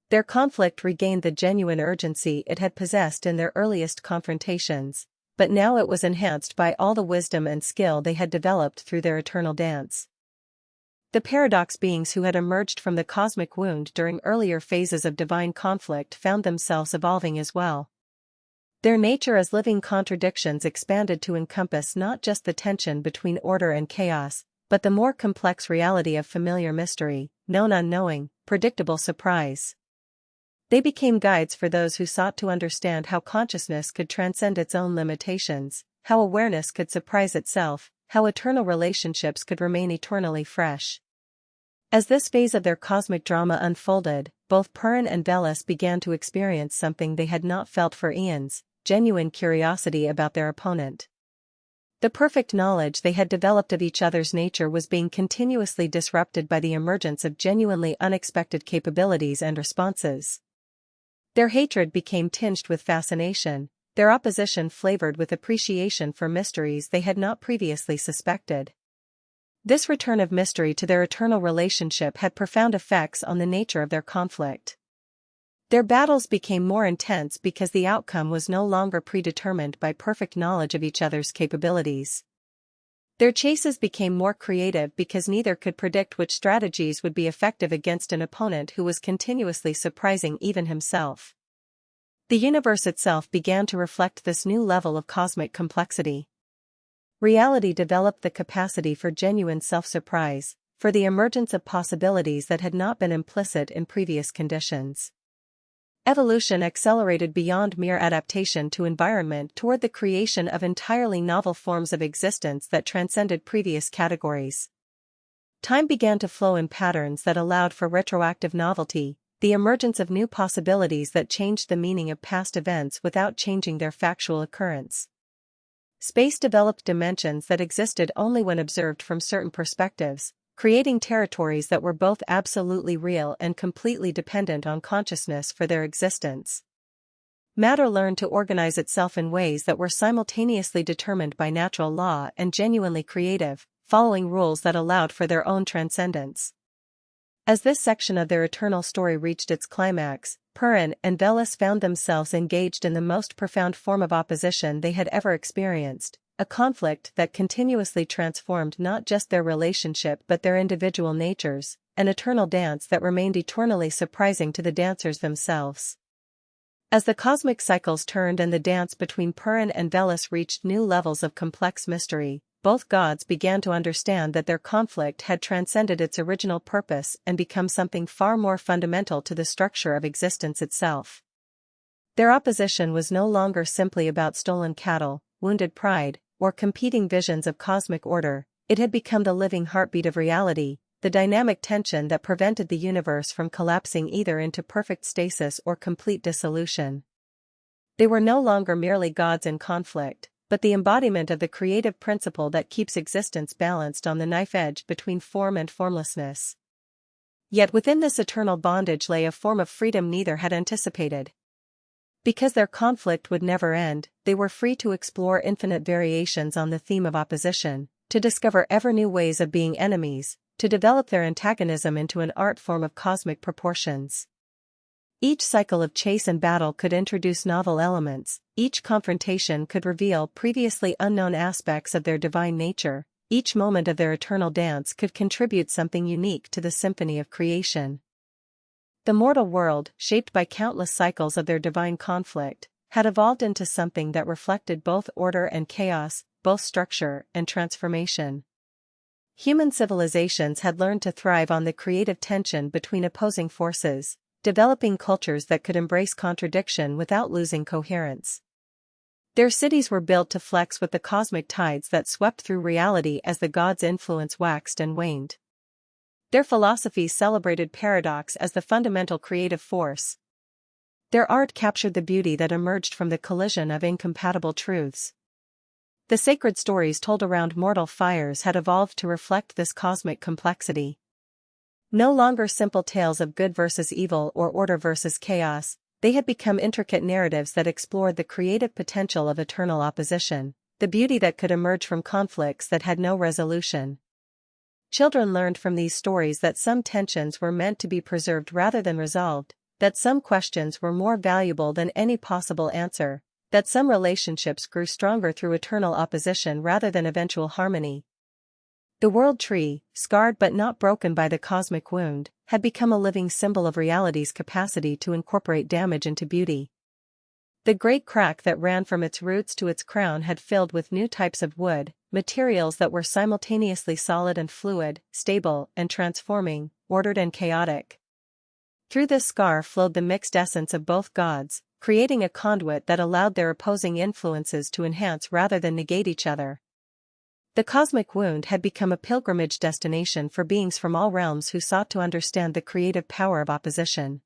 Their conflict regained the genuine urgency it had possessed in their earliest confrontations, but now it was enhanced by all the wisdom and skill they had developed through their eternal dance. The paradox beings who had emerged from the cosmic wound during earlier phases of divine conflict found themselves evolving as well. Their nature as living contradictions expanded to encompass not just the tension between order and chaos, but the more complex reality of familiar mystery, known unknowing, predictable surprise. They became guides for those who sought to understand how consciousness could transcend its own limitations, how awareness could surprise itself, how eternal relationships could remain eternally fresh. As this phase of their cosmic drama unfolded, both Perun and Veles began to experience something they had not felt for eons, genuine curiosity about their opponent. The perfect knowledge they had developed of each other's nature was being continuously disrupted by the emergence of genuinely unexpected capabilities and responses. Their hatred became tinged with fascination, their opposition flavored with appreciation for mysteries they had not previously suspected. This return of mystery to their eternal relationship had profound effects on the nature of their conflict. Their battles became more intense because the outcome was no longer predetermined by perfect knowledge of each other's capabilities. Their chases became more creative because neither could predict which strategies would be effective against an opponent who was continuously surprising even himself. The universe itself began to reflect this new level of cosmic complexity. Reality developed the capacity for genuine self-surprise, for the emergence of possibilities that had not been implicit in previous conditions. Evolution accelerated beyond mere adaptation to environment toward the creation of entirely novel forms of existence that transcended previous categories. Time began to flow in patterns that allowed for retroactive novelty, the emergence of new possibilities that changed the meaning of past events without changing their factual occurrence. Space developed dimensions that existed only when observed from certain perspectives, creating territories that were both absolutely real and completely dependent on consciousness for their existence. Matter learned to organize itself in ways that were simultaneously determined by natural law and genuinely creative, following rules that allowed for their own transcendence. As this section of their eternal story reached its climax, Perun and Veles found themselves engaged in the most profound form of opposition they had ever experienced, a conflict that continuously transformed not just their relationship but their individual natures, an eternal dance that remained eternally surprising to the dancers themselves. As the cosmic cycles turned and the dance between Perun and Veles reached new levels of complex mystery, both gods began to understand that their conflict had transcended its original purpose and become something far more fundamental to the structure of existence itself. Their opposition was no longer simply about stolen cattle, wounded pride, or competing visions of cosmic order. It had become the living heartbeat of reality, the dynamic tension that prevented the universe from collapsing either into perfect stasis or complete dissolution. They were no longer merely gods in conflict, but the embodiment of the creative principle that keeps existence balanced on the knife edge between form and formlessness. Yet within this eternal bondage lay a form of freedom neither had anticipated. Because their conflict would never end, they were free to explore infinite variations on the theme of opposition, to discover ever new ways of being enemies, to develop their antagonism into an art form of cosmic proportions. Each cycle of chase and battle could introduce novel elements, each confrontation could reveal previously unknown aspects of their divine nature, each moment of their eternal dance could contribute something unique to the symphony of creation. The mortal world, shaped by countless cycles of their divine conflict, had evolved into something that reflected both order and chaos, both structure and transformation. Human civilizations had learned to thrive on the creative tension between opposing forces, developing cultures that could embrace contradiction without losing coherence. Their cities were built to flex with the cosmic tides that swept through reality as the gods' influence waxed and waned. Their philosophies celebrated paradox as the fundamental creative force. Their art captured the beauty that emerged from the collision of incompatible truths. The sacred stories told around mortal fires had evolved to reflect this cosmic complexity. No longer simple tales of good versus evil or order versus chaos, they had become intricate narratives that explored the creative potential of eternal opposition, the beauty that could emerge from conflicts that had no resolution. Children learned from these stories that some tensions were meant to be preserved rather than resolved, that some questions were more valuable than any possible answer, that some relationships grew stronger through eternal opposition rather than eventual harmony. The world tree, scarred but not broken by the cosmic wound, had become a living symbol of reality's capacity to incorporate damage into beauty. The great crack that ran from its roots to its crown had filled with new types of wood, materials that were simultaneously solid and fluid, stable and transforming, ordered and chaotic. Through this scar flowed the mixed essence of both gods, creating a conduit that allowed their opposing influences to enhance rather than negate each other. The cosmic wound had become a pilgrimage destination for beings from all realms who sought to understand the creative power of opposition.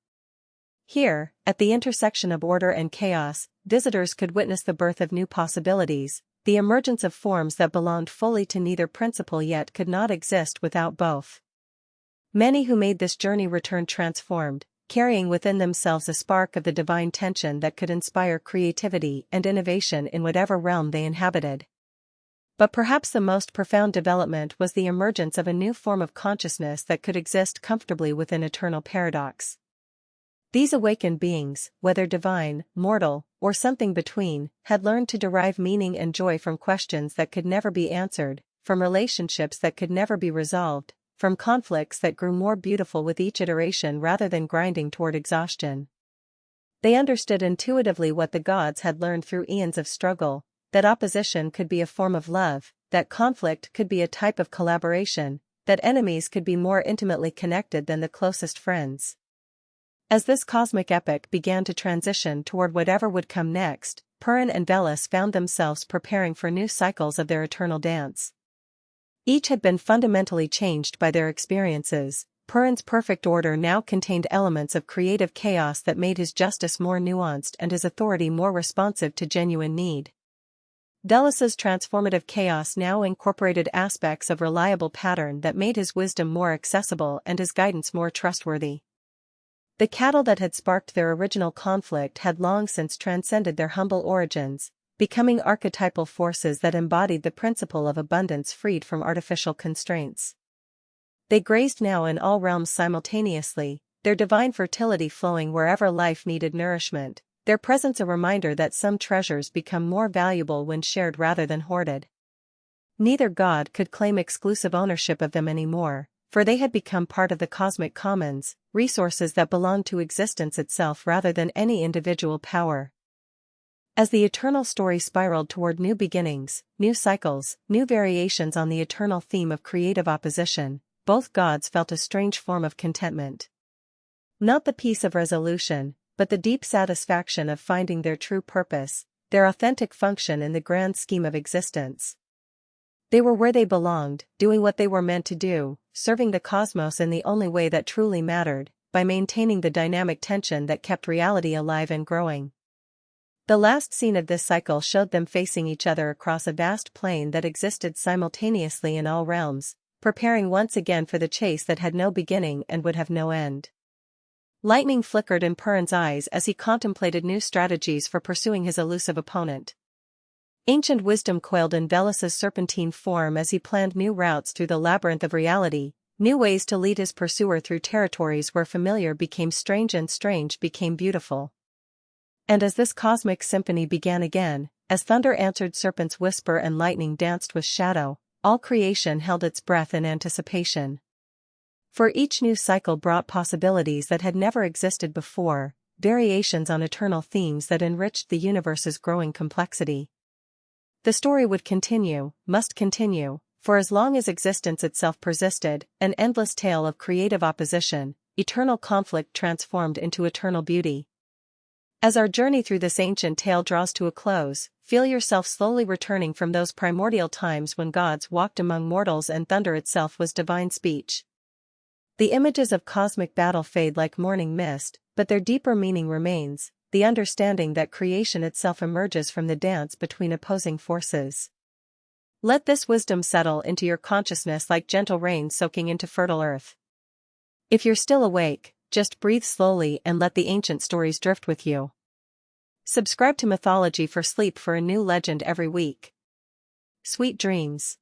Here, at the intersection of order and chaos, visitors could witness the birth of new possibilities, the emergence of forms that belonged fully to neither principle yet could not exist without both. Many who made this journey returned transformed, carrying within themselves a spark of the divine tension that could inspire creativity and innovation in whatever realm they inhabited. But perhaps the most profound development was the emergence of a new form of consciousness that could exist comfortably within eternal paradox. These awakened beings, whether divine, mortal, or something between, had learned to derive meaning and joy from questions that could never be answered, from relationships that could never be resolved, from conflicts that grew more beautiful with each iteration rather than grinding toward exhaustion. They understood intuitively what the gods had learned through eons of struggle, that opposition could be a form of love, that conflict could be a type of collaboration, that enemies could be more intimately connected than the closest friends. As this cosmic epic began to transition toward whatever would come next, Perun and Veles found themselves preparing for new cycles of their eternal dance. Each had been fundamentally changed by their experiences. Perun's perfect order now contained elements of creative chaos that made his justice more nuanced and his authority more responsive to genuine need. Veles's transformative chaos now incorporated aspects of reliable pattern that made his wisdom more accessible and his guidance more trustworthy. The cattle that had sparked their original conflict had long since transcended their humble origins, becoming archetypal forces that embodied the principle of abundance freed from artificial constraints. They grazed now in all realms simultaneously, their divine fertility flowing wherever life needed nourishment, their presence a reminder that some treasures become more valuable when shared rather than hoarded. Neither god could claim exclusive ownership of them anymore, for they had become part of the cosmic commons, resources that belonged to existence itself rather than any individual power. As the eternal story spiraled toward new beginnings, new cycles, new variations on the eternal theme of creative opposition, both gods felt a strange form of contentment. Not the peace of resolution, but the deep satisfaction of finding their true purpose, their authentic function in the grand scheme of existence. They were where they belonged, doing what they were meant to do, serving the cosmos in the only way that truly mattered, by maintaining the dynamic tension that kept reality alive and growing. The last scene of this cycle showed them facing each other across a vast plain that existed simultaneously in all realms, preparing once again for the chase that had no beginning and would have no end. Lightning flickered in Perun's eyes as he contemplated new strategies for pursuing his elusive opponent. Ancient wisdom coiled in Veles's serpentine form as he planned new routes through the labyrinth of reality, new ways to lead his pursuer through territories where familiar became strange and strange became beautiful. And as this cosmic symphony began again, as thunder answered serpent's whisper and lightning danced with shadow, all creation held its breath in anticipation. For each new cycle brought possibilities that had never existed before, variations on eternal themes that enriched the universe's growing complexity. The story would continue, must continue, for as long as existence itself persisted, an endless tale of creative opposition, eternal conflict transformed into eternal beauty. As our journey through this ancient tale draws to a close, feel yourself slowly returning from those primordial times when gods walked among mortals and thunder itself was divine speech. The images of cosmic battle fade like morning mist, but their deeper meaning remains, the understanding that creation itself emerges from the dance between opposing forces. Let this wisdom settle into your consciousness like gentle rain soaking into fertile earth. If you're still awake, just breathe slowly and let the ancient stories drift with you. Subscribe to Mythology for sleep for a new legend every week. Sweet dreams.